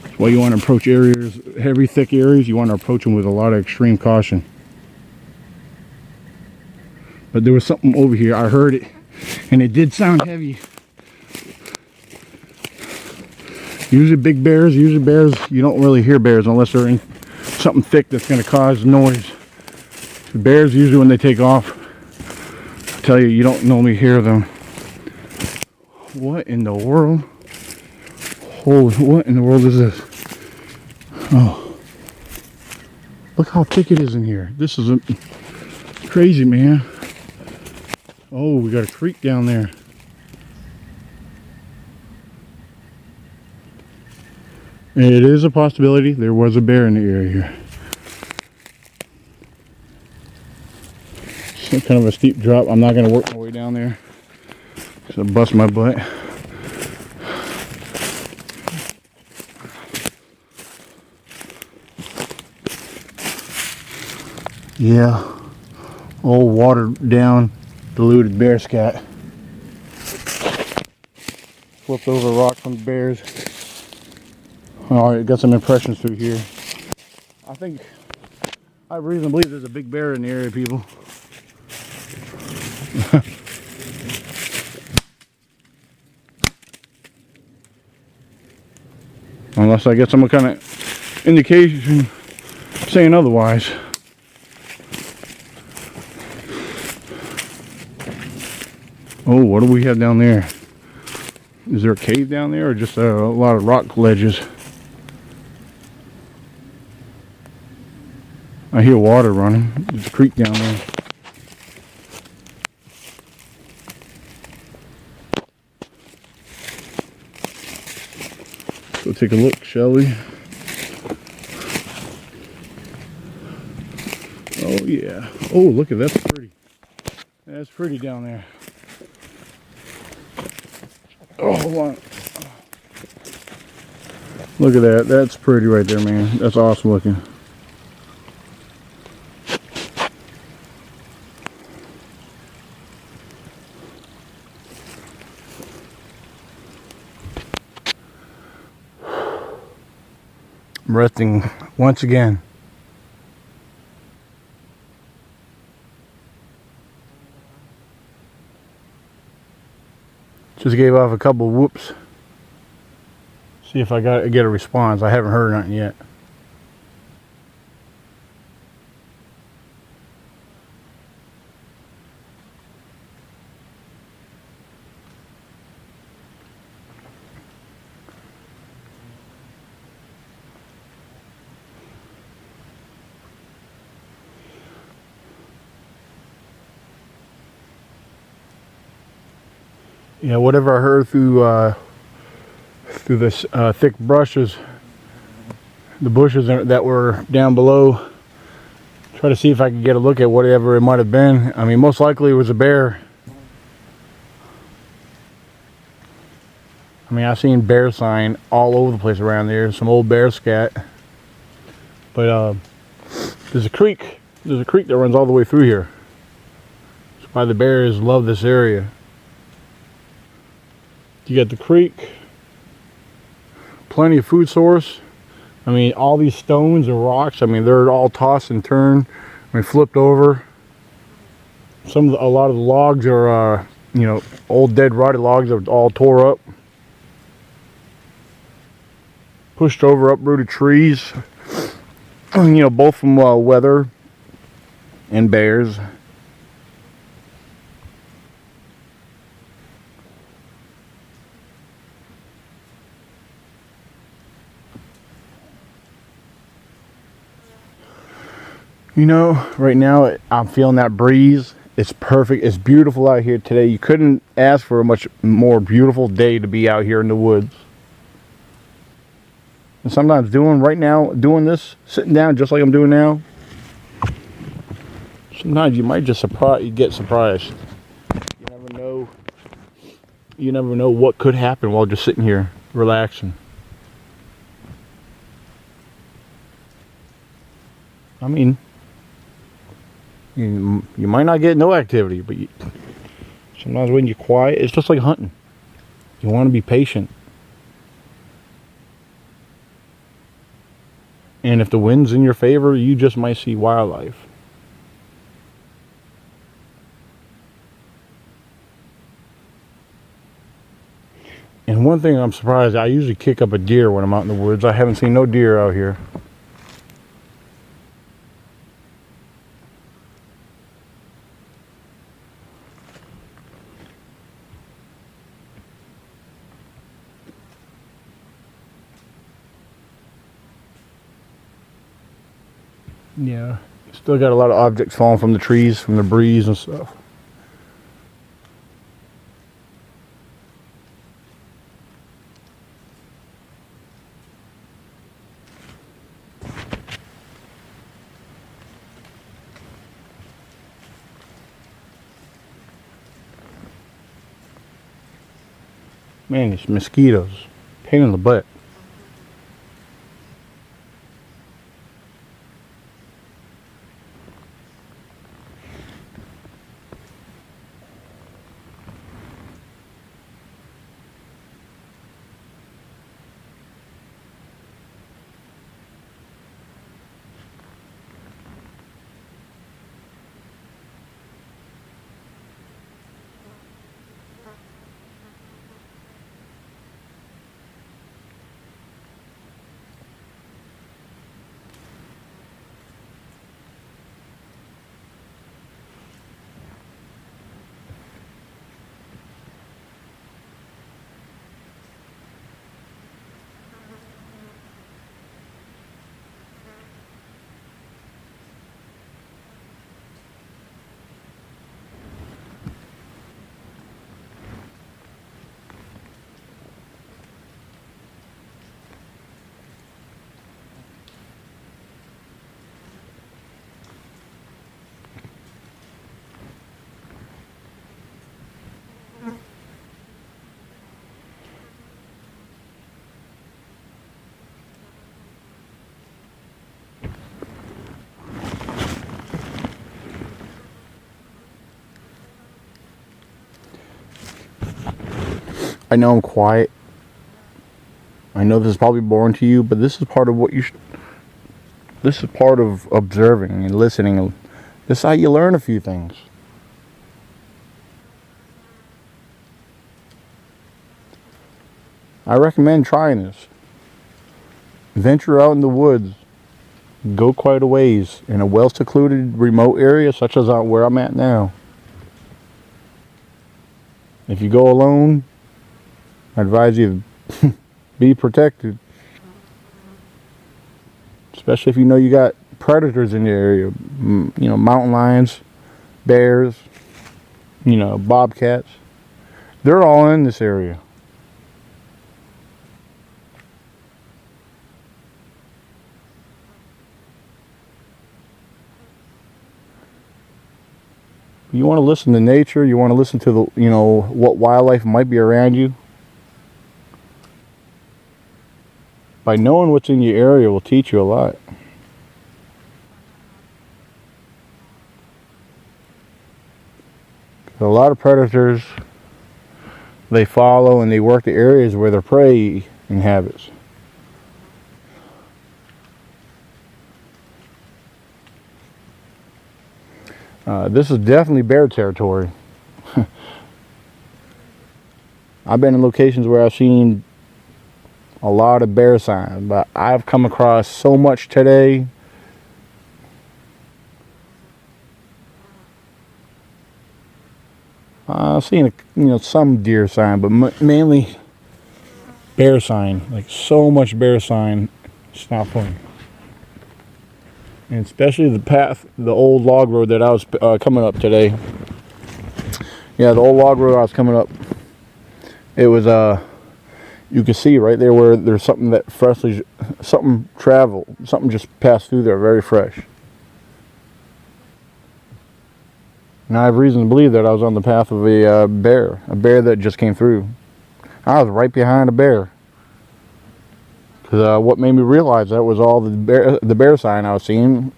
That's why you want to approach areas, heavy, thick areas, you want to approach them with a lot of extreme caution. But there was something over here. I heard it, and it did sound heavy. Usually bears, you don't really hear bears unless they're in something thick that's going to cause noise. Bears, usually when they take off, I tell you, you don't normally hear them. What in the world? Holy, what in the world is this? Oh, look how thick it is in here. This is crazy, man. Oh, we got a creek down there. It is a possibility there was a bear in the area here. It's kind of a steep drop. I'm not going to work my way down there because I'll bust my butt. Yeah, old watered down, diluted bear scat. Flipped over a rock from the bears. Alright, got some impressions through here. I reasonably believe there's a big bear in the area, people. Unless I get some kind of indication saying otherwise. Oh, what do we have down there? Is there a cave down there or just a lot of rock ledges? I hear water running. There's a creek down there. Go take a look, shall we? Oh yeah. Oh, look at that. That's pretty. That's pretty down there. Oh, hold on. Look at that. That's pretty right there, man. That's awesome looking. I'm resting once again. Just gave off a couple whoops. See if I get a response. I haven't heard nothing yet. Yeah, whatever I heard through this thick brushes, the bushes that were down below. Try to see if I can get a look at whatever it might have been. I mean, most likely it was a bear. I mean, I've seen bear sign all over the place around there. Some old bear scat. But there's a creek. There's a creek that runs all the way through here. That's why the bears love this area. You got the creek, plenty of food source. I mean, all these stones and rocks, I mean, they're all tossed and turned. I mean, flipped over. A lot of the logs are, you know, old dead rotted logs that are all tore up. Pushed over uprooted trees. You know, both from weather and bears. You know, right now I'm feeling that breeze. It's perfect. It's beautiful out here today. You couldn't ask for a much more beautiful day to be out here in the woods. And sometimes doing this, sitting down just like I'm doing now, sometimes you might just get surprised. You never know what could happen while just sitting here relaxing. I mean, you might not get no activity, but sometimes when you're quiet, it's just like hunting. You want to be patient. And if the wind's in your favor, you just might see wildlife. And one thing I'm surprised, I usually kick up a deer when I'm out in the woods. I haven't seen no deer out here. Yeah, still got a lot of objects falling from the trees, from the breeze and stuff. Man, these mosquitoes, pain in the butt. I know I'm quiet. I know this is probably boring to you, but this is part of what you should. This is part of observing and listening. This is how you learn a few things. I recommend trying this. Venture out in the woods. Go quite a ways in a well-secluded, remote area such as where I'm at now. If you go alone, I advise you to be protected. Especially if you know you got predators in your area. You know, mountain lions, bears, you know, bobcats. They're all in this area. You want to listen to nature, you want to listen to the, you know, what wildlife might be around you. By knowing what's in your area will teach you a lot. A lot of predators, they follow and they work the areas where their prey inhabits. This is definitely bear territory. I've been in locations where I've seen a lot of bear signs, but I've come across so much today. I've seen some deer sign, but mainly bear sign. Like so much bear sign. It's not funny. And especially the path, the old log road that I was coming up today. Yeah, the old log road I was coming up. It was you can see right there where there's something that freshly, something traveled, something just passed through there, very fresh. And I have reason to believe that I was on the path of a bear that just came through. I was right behind a bear. Because what made me realize that was all the bear sign I was seeing.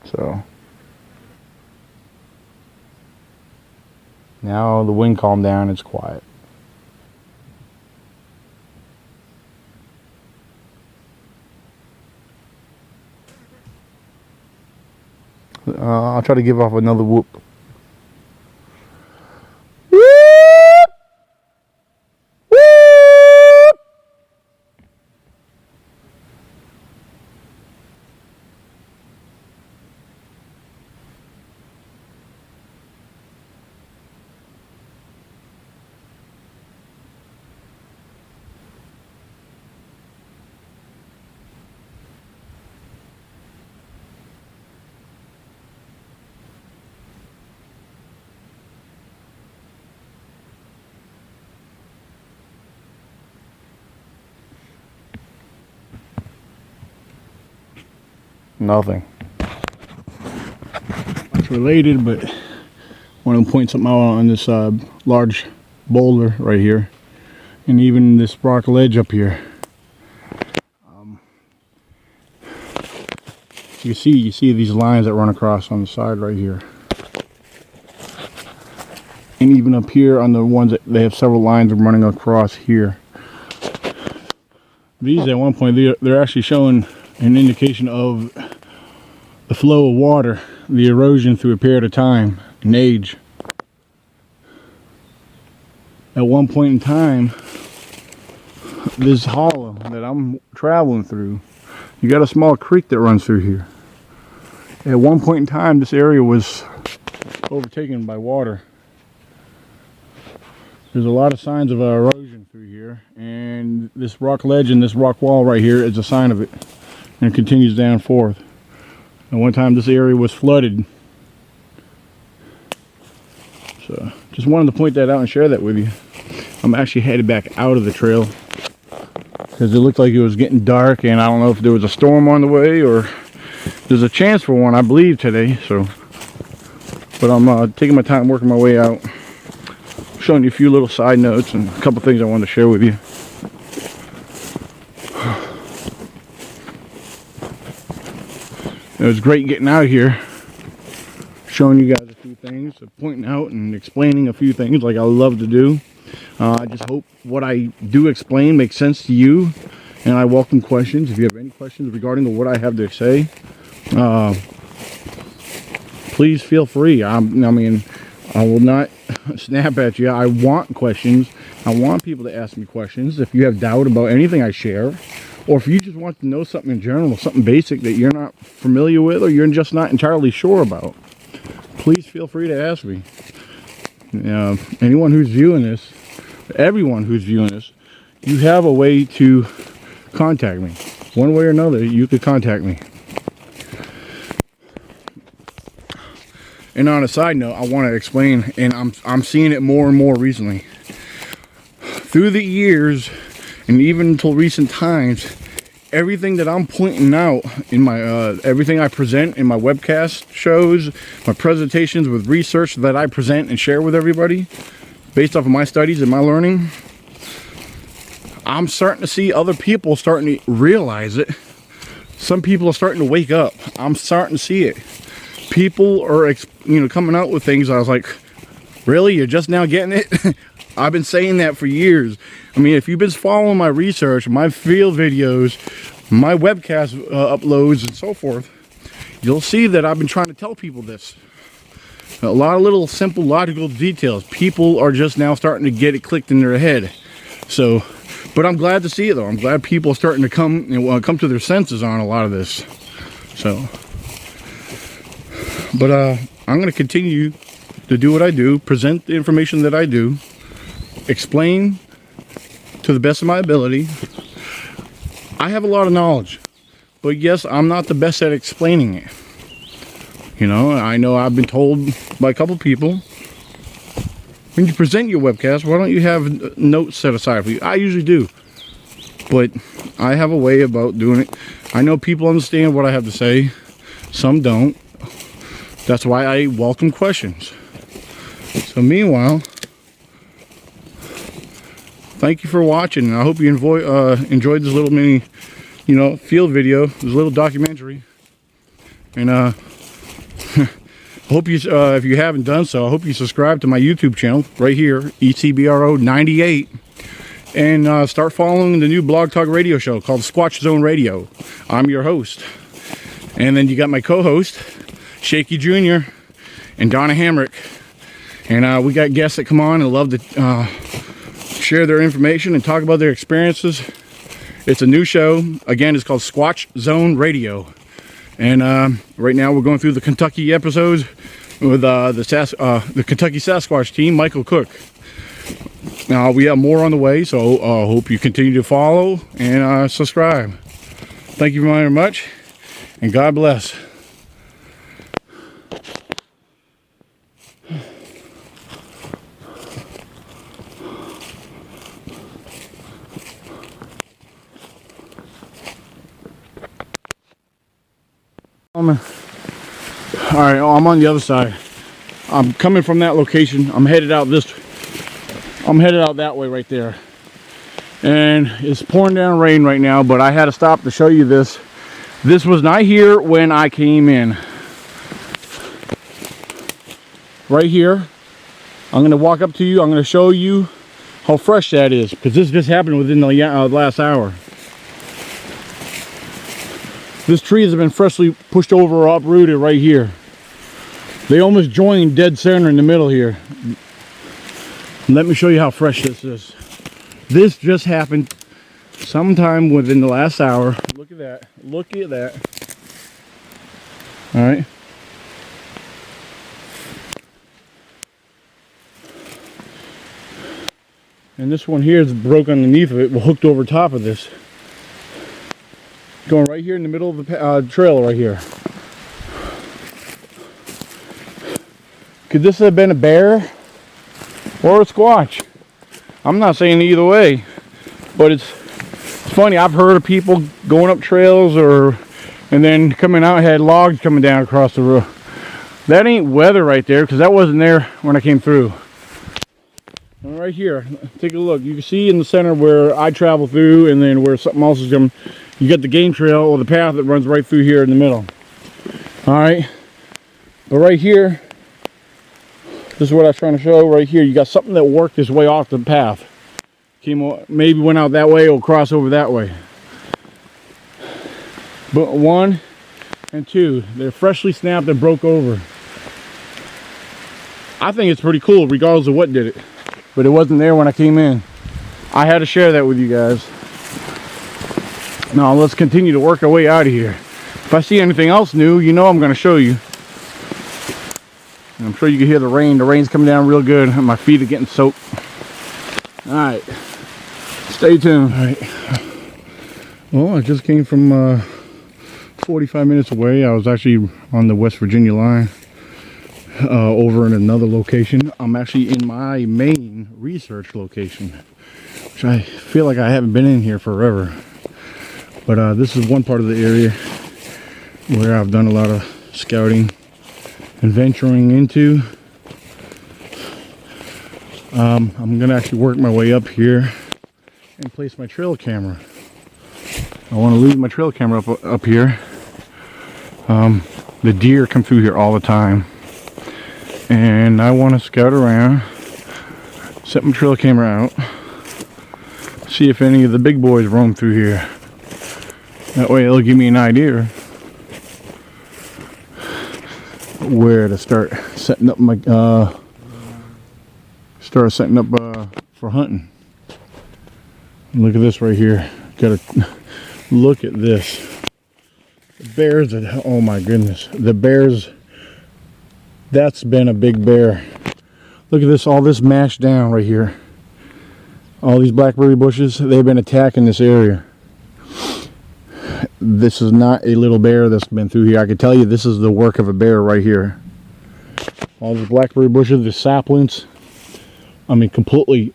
So now the wind calmed down, it's quiet. I'll try to give off another whoop. Nothing. It's related, but I want to point something out on this large boulder right here, and even this rock ledge up here. You see these lines that run across on the side right here, and even up here on the ones that they have several lines running across here. These at one point they're actually showing an indication of the flow of water, the erosion through a period of time and age. At one point in time, this hollow that I'm traveling through, you got a small creek that runs through here. At one point in time, this area was overtaken by water. There's a lot of signs of erosion through here, and this rock ledge and this rock wall right here is a sign of it, and it continues down forth. At one time this area was flooded. So just wanted to point that out and share that with you. I'm actually headed back out of the trail because it looked like it was getting dark, and I don't know if there was a storm on the way or there's a chance for one, I believe, today. So, but I'm taking my time working my way out, showing you a few little side notes and a couple things I wanted to share with you. It was great getting out here, showing you guys a few things, pointing out and explaining a few things like I love to do. I just hope what I do explain makes sense to you, and I welcome questions. If you have any questions regarding what I have to say, please feel free. I mean, I will not snap at you. I want questions. I want people to ask me questions. If you have doubt about anything I share, or if you just want to know something in general, something basic that you're not familiar with or you're just not entirely sure about, please feel free to ask me. Anyone who's viewing this, everyone who's viewing this, you have a way to contact me. One way or another, you could contact me. And on a side note, I want to explain, and I'm seeing it more and more recently. Through the years, and even until recent times, everything that I'm pointing out in my everything I present in my webcast shows, my presentations with research that I present and share with everybody, based off of my studies and my learning, I'm starting to see other people starting to realize it. Some people are starting to wake up. I'm starting to see it. People are, coming out with things. I was like, really? You're just now getting it? I've been saying that for years. I mean, if you've been following my research, my field videos, my webcast uploads, and so forth, you'll see that I've been trying to tell people this. A lot of little simple logical details. People are just now starting to get it clicked in their head. So, but I'm glad to see it though. I'm glad people are starting to come to their senses on a lot of this. So, but I'm going to continue to do what I do, present the information that I do, explain to the best of my ability. I have a lot of knowledge, but yes, I'm not the best at explaining it. I know I've been told by a couple people, when you present your webcast, why don't you have notes set aside for you? I usually do, but I have a way about doing it. I know people understand what I have to say, some don't. That's why I welcome questions. So meanwhile, thank you for watching. I hope you enjoyed this little mini, field video, this little documentary. And I hope you, if you haven't done so, I hope you subscribe to my YouTube channel right here, E.C.B.R.O 98, and start following the new blog talk radio show called Squatch Zone Radio. I'm your host, and then you got my co-host, Shaky Jr. and Donna Hamrick, and we got guests that come on and love to share their information and talk about their experiences. It's a new show. Again, it's called Squatch Zone Radio. And right now we're going through the Kentucky episodes with the Kentucky Sasquatch team, Michael Cook. Now we have more on the way, so hope you continue to follow and subscribe. Thank you very much, and God bless. All right, I'm on the other side. I'm coming from that location. I'm headed out that way right there. And it's pouring down rain right now, but I had to stop to show you this. This was not here when I came in. Right here. I'm going to walk up to you. I'm going to show you how fresh that is, because this just happened within the last hour. This tree has been freshly pushed over or uprooted right here. They almost joined dead center in the middle here. Let me show you how fresh this is. This just happened sometime within the last hour. Look at that. Look at that. All right. And this one here is broke underneath of it, hooked over top of this. Going right here in the middle of the trail right here. Could this have been a bear or a squatch? I'm not saying either way, but it's funny. I've heard of people going up trails and then coming out, had logs coming down across the road. That ain't weather right there, because that wasn't there when I came through. And right here, take a look. You can see in the center where I travel through, and then where something else is coming. You got the game trail or the path that runs right through here in the middle. All right, but right here, this is what I was trying to show right here. You got something that worked its way off the path. Maybe went out that way or cross over that way. But 1 and 2, they're freshly snapped and broke over. I think it's pretty cool regardless of what did it. But it wasn't there when I came in. I had to share that with you guys. Now let's continue to work our way out of here. If I see anything else new, you know I'm going to show you. And I'm sure you can hear the rain. The rain's coming down real good. My feet are getting soaked. Alright. Stay tuned. Alright. Well, I just came from 45 minutes away. I was actually on the West Virginia line. Over in another location. I'm actually in my main research location, which I feel like I haven't been in here forever. But this is one part of the area where I've done a lot of scouting and venturing into. I'm gonna actually work my way up here and place my trail camera. I want to leave my trail camera up here. The deer come through here all the time. And I want to scout around, set my trail camera out, see if any of the big boys roam through here. That way it'll give me an idea where to start setting up my for hunting. Look at this right here. Gotta look at this. The bears, oh my goodness, the bears. That's been a big bear. Look at this, all this mashed down right here. All these blackberry bushes, they've been attacking this area. This is not a little bear that's been through here. I can tell you this is the work of a bear right here. All these blackberry bushes, the saplings, I mean completely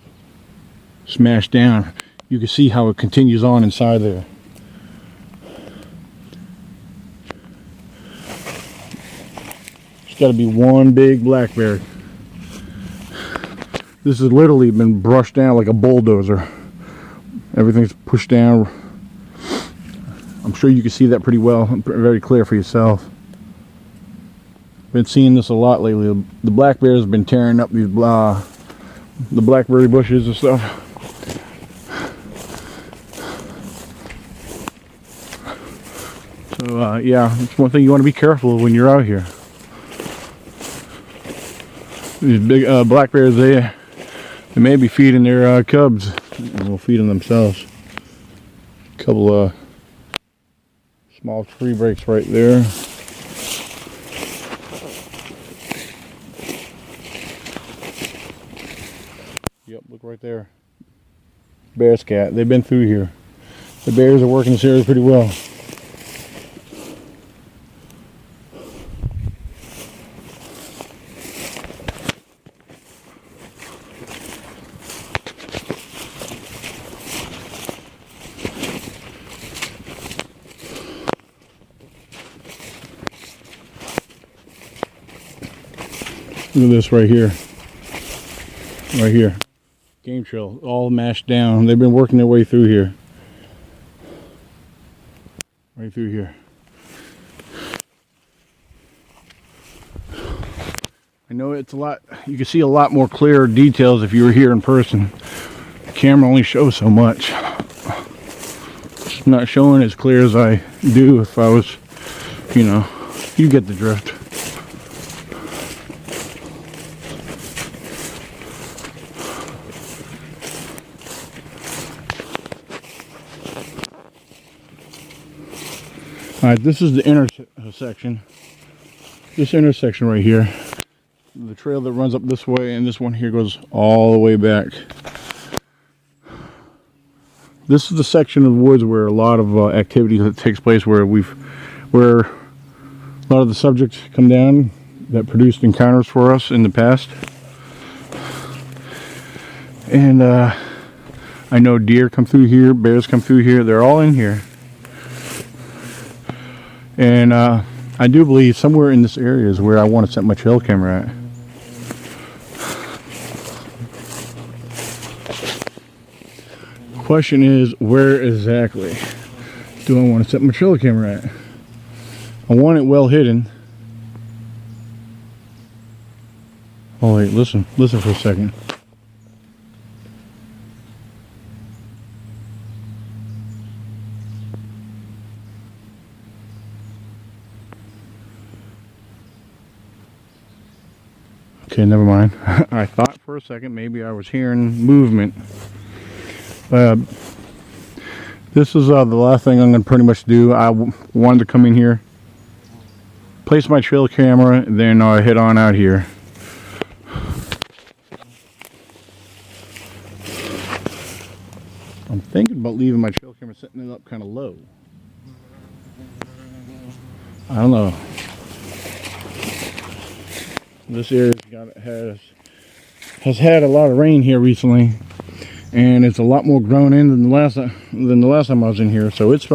smashed down. You can see how it continues on inside there. Got to be one big black bear. This has literally been brushed down like a bulldozer. Everything's pushed down. I'm sure you can see that pretty well, very clear for yourself. Been seeing this a lot lately. The black bears have been tearing up these the blackberry bushes and stuff. So yeah, it's one thing you want to be careful of when you're out here. These big black bears, they may be feeding their cubs, and will feed them themselves. A couple small tree breaks right there. Yep, look right there. Bear scat. They've been through here. The bears are working this area pretty well. Look at this right here. Right here. Game trail, all mashed down. They've been working their way through here. Right through here. I know it's a lot, you can see a lot more clear details if you were here in person. The camera only shows so much. It's not showing as clear as I do if I was, you know, you get the drift. Alright, this is the intersection. This intersection right here. The trail that runs up this way, and this one here goes all the way back. This is the section of the woods where a lot of activity that takes place, where a lot of the subjects come down that produced encounters for us in the past. And I know deer come through here, bears come through here. They're all in here. And I do believe somewhere in this area is where I want to set my trail camera at. The question is, where exactly do I want to set my trail camera at? I want it well hidden. Oh wait, listen for a second. Okay, never mind. I thought for a second maybe I was hearing movement. This is the last thing I'm going to pretty much do. I wanted to come in here, place my trail camera, and then head on out here. I'm thinking about leaving my trail camera setting it up kind of low. I don't know. This area has had a lot of rain here recently, and it's a lot more grown in than the last time I was in here. So it's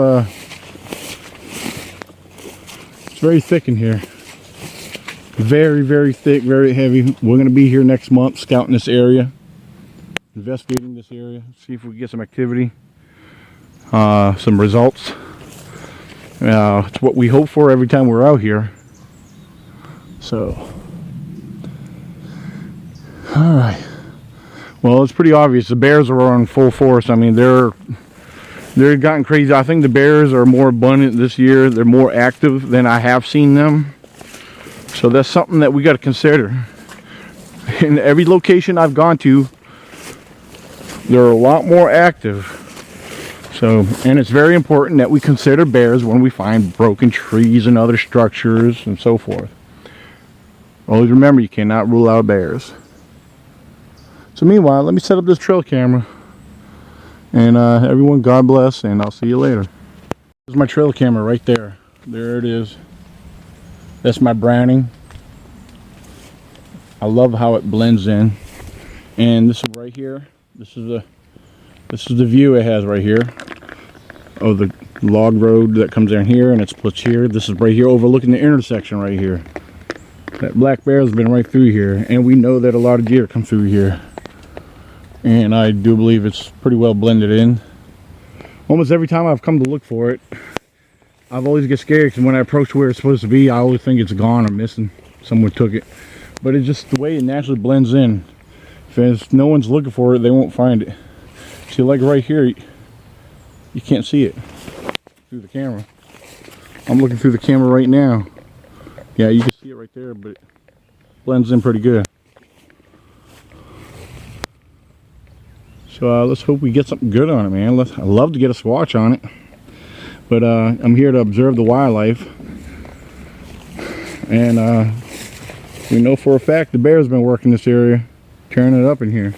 very thick in here. Very, very thick, very heavy. We're going to be here next month scouting this area, investigating this area, see if we can get some activity, some results. It's what we hope for every time we're out here. So all right. Well, it's pretty obvious. The bears are on full force. I mean, they're gotten crazy. I think the bears are more abundant this year. They're more active than I have seen them. So that's something that we got to consider. In every location I've gone to, they're a lot more active. So, and it's very important that we consider bears when we find broken trees and other structures and so forth. Always remember, you cannot rule out bears. So meanwhile, let me set up this trail camera. And everyone, God bless, and I'll see you later. There's my trail camera right there. There it is. That's my Browning. I love how it blends in. And this is right here. This is the view it has right here of the log road that comes down here, and it splits here. This is right here overlooking the intersection right here. That black bear has been right through here, and we know that a lot of deer come through here. And I do believe it's pretty well blended in. Almost every time I've come to look for it, I've always get scared, because when I approach where it's supposed to be, I always think it's gone or missing. Someone took it. But it's just the way it naturally blends in. If no one's looking for it, they won't find it. See, like right here, you can't see it through the camera. I'm looking through the camera right now. Yeah, you can see it right there, but it blends in pretty good. So let's hope we get something good on it, man. I'd love to get a swatch on it. But I'm here to observe the wildlife. And we know for a fact the bear's been working this area, tearing it up in here.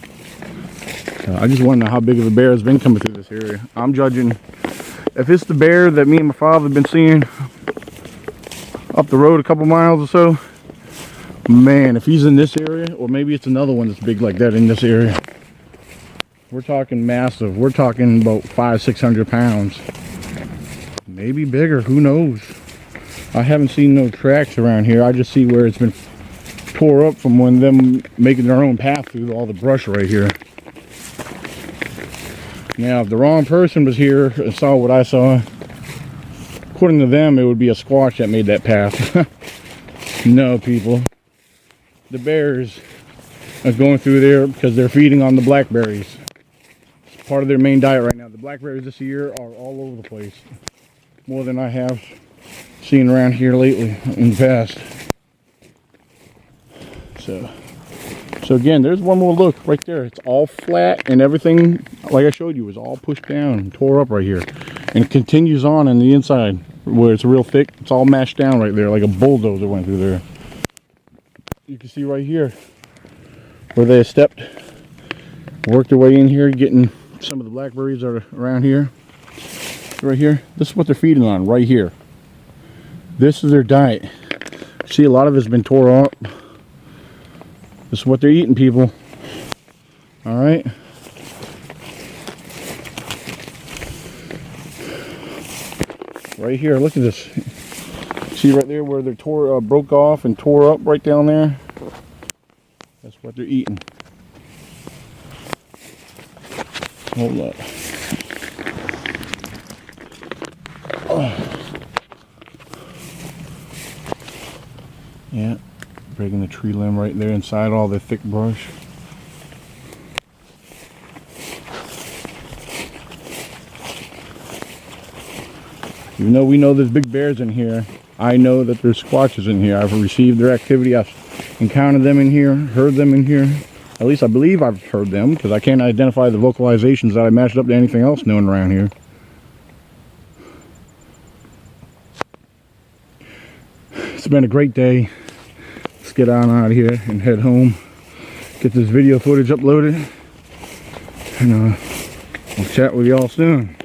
I just want to know how big of a bear has been coming through this area. I'm judging, if it's the bear that me and my father have been seeing up the road a couple miles or so, man, if he's in this area, or maybe it's another one that's big like that in this area. We're talking massive. We're talking about 500-600 pounds. Maybe bigger, who knows? I haven't seen no tracks around here. I just see where it's been tore up from when them making their own path through all the brush right here. Now, if the wrong person was here and saw what I saw, according to them, it would be a squash that made that path. No, people. The bears are going through there because they're feeding on the blackberries. It's part of their main diet right now. The blackberries this year are all over the place. More than I have seen around here lately in the past. So again, there's one more look right there. It's all flat and everything, like I showed you, is all pushed down and tore up right here. And it continues on the inside where it's real thick. It's all mashed down right there like a bulldozer went through there. You can see right here where they stepped, worked their way in here, getting some of the blackberries that are around here. Right here, this is what they're feeding on right here. This is their diet. See, a lot of it's been tore up. This is what they're eating, people. All right. Right here, look at this. See right there where they're broke off and tore up right down there? That's what they're eating. Hold up. Oh. Yeah. Breaking the tree limb right there inside all the thick brush. Even though we know there's big bears in here, I know that there's squatches in here. I've received their activity. I've encountered them in here, heard them in here. At least I believe I've heard them, because I can't identify the vocalizations that I matched up to anything else known around here. It's been a great day. Let's get on out of here and head home. Get this video footage uploaded. And I'll chat with y'all soon.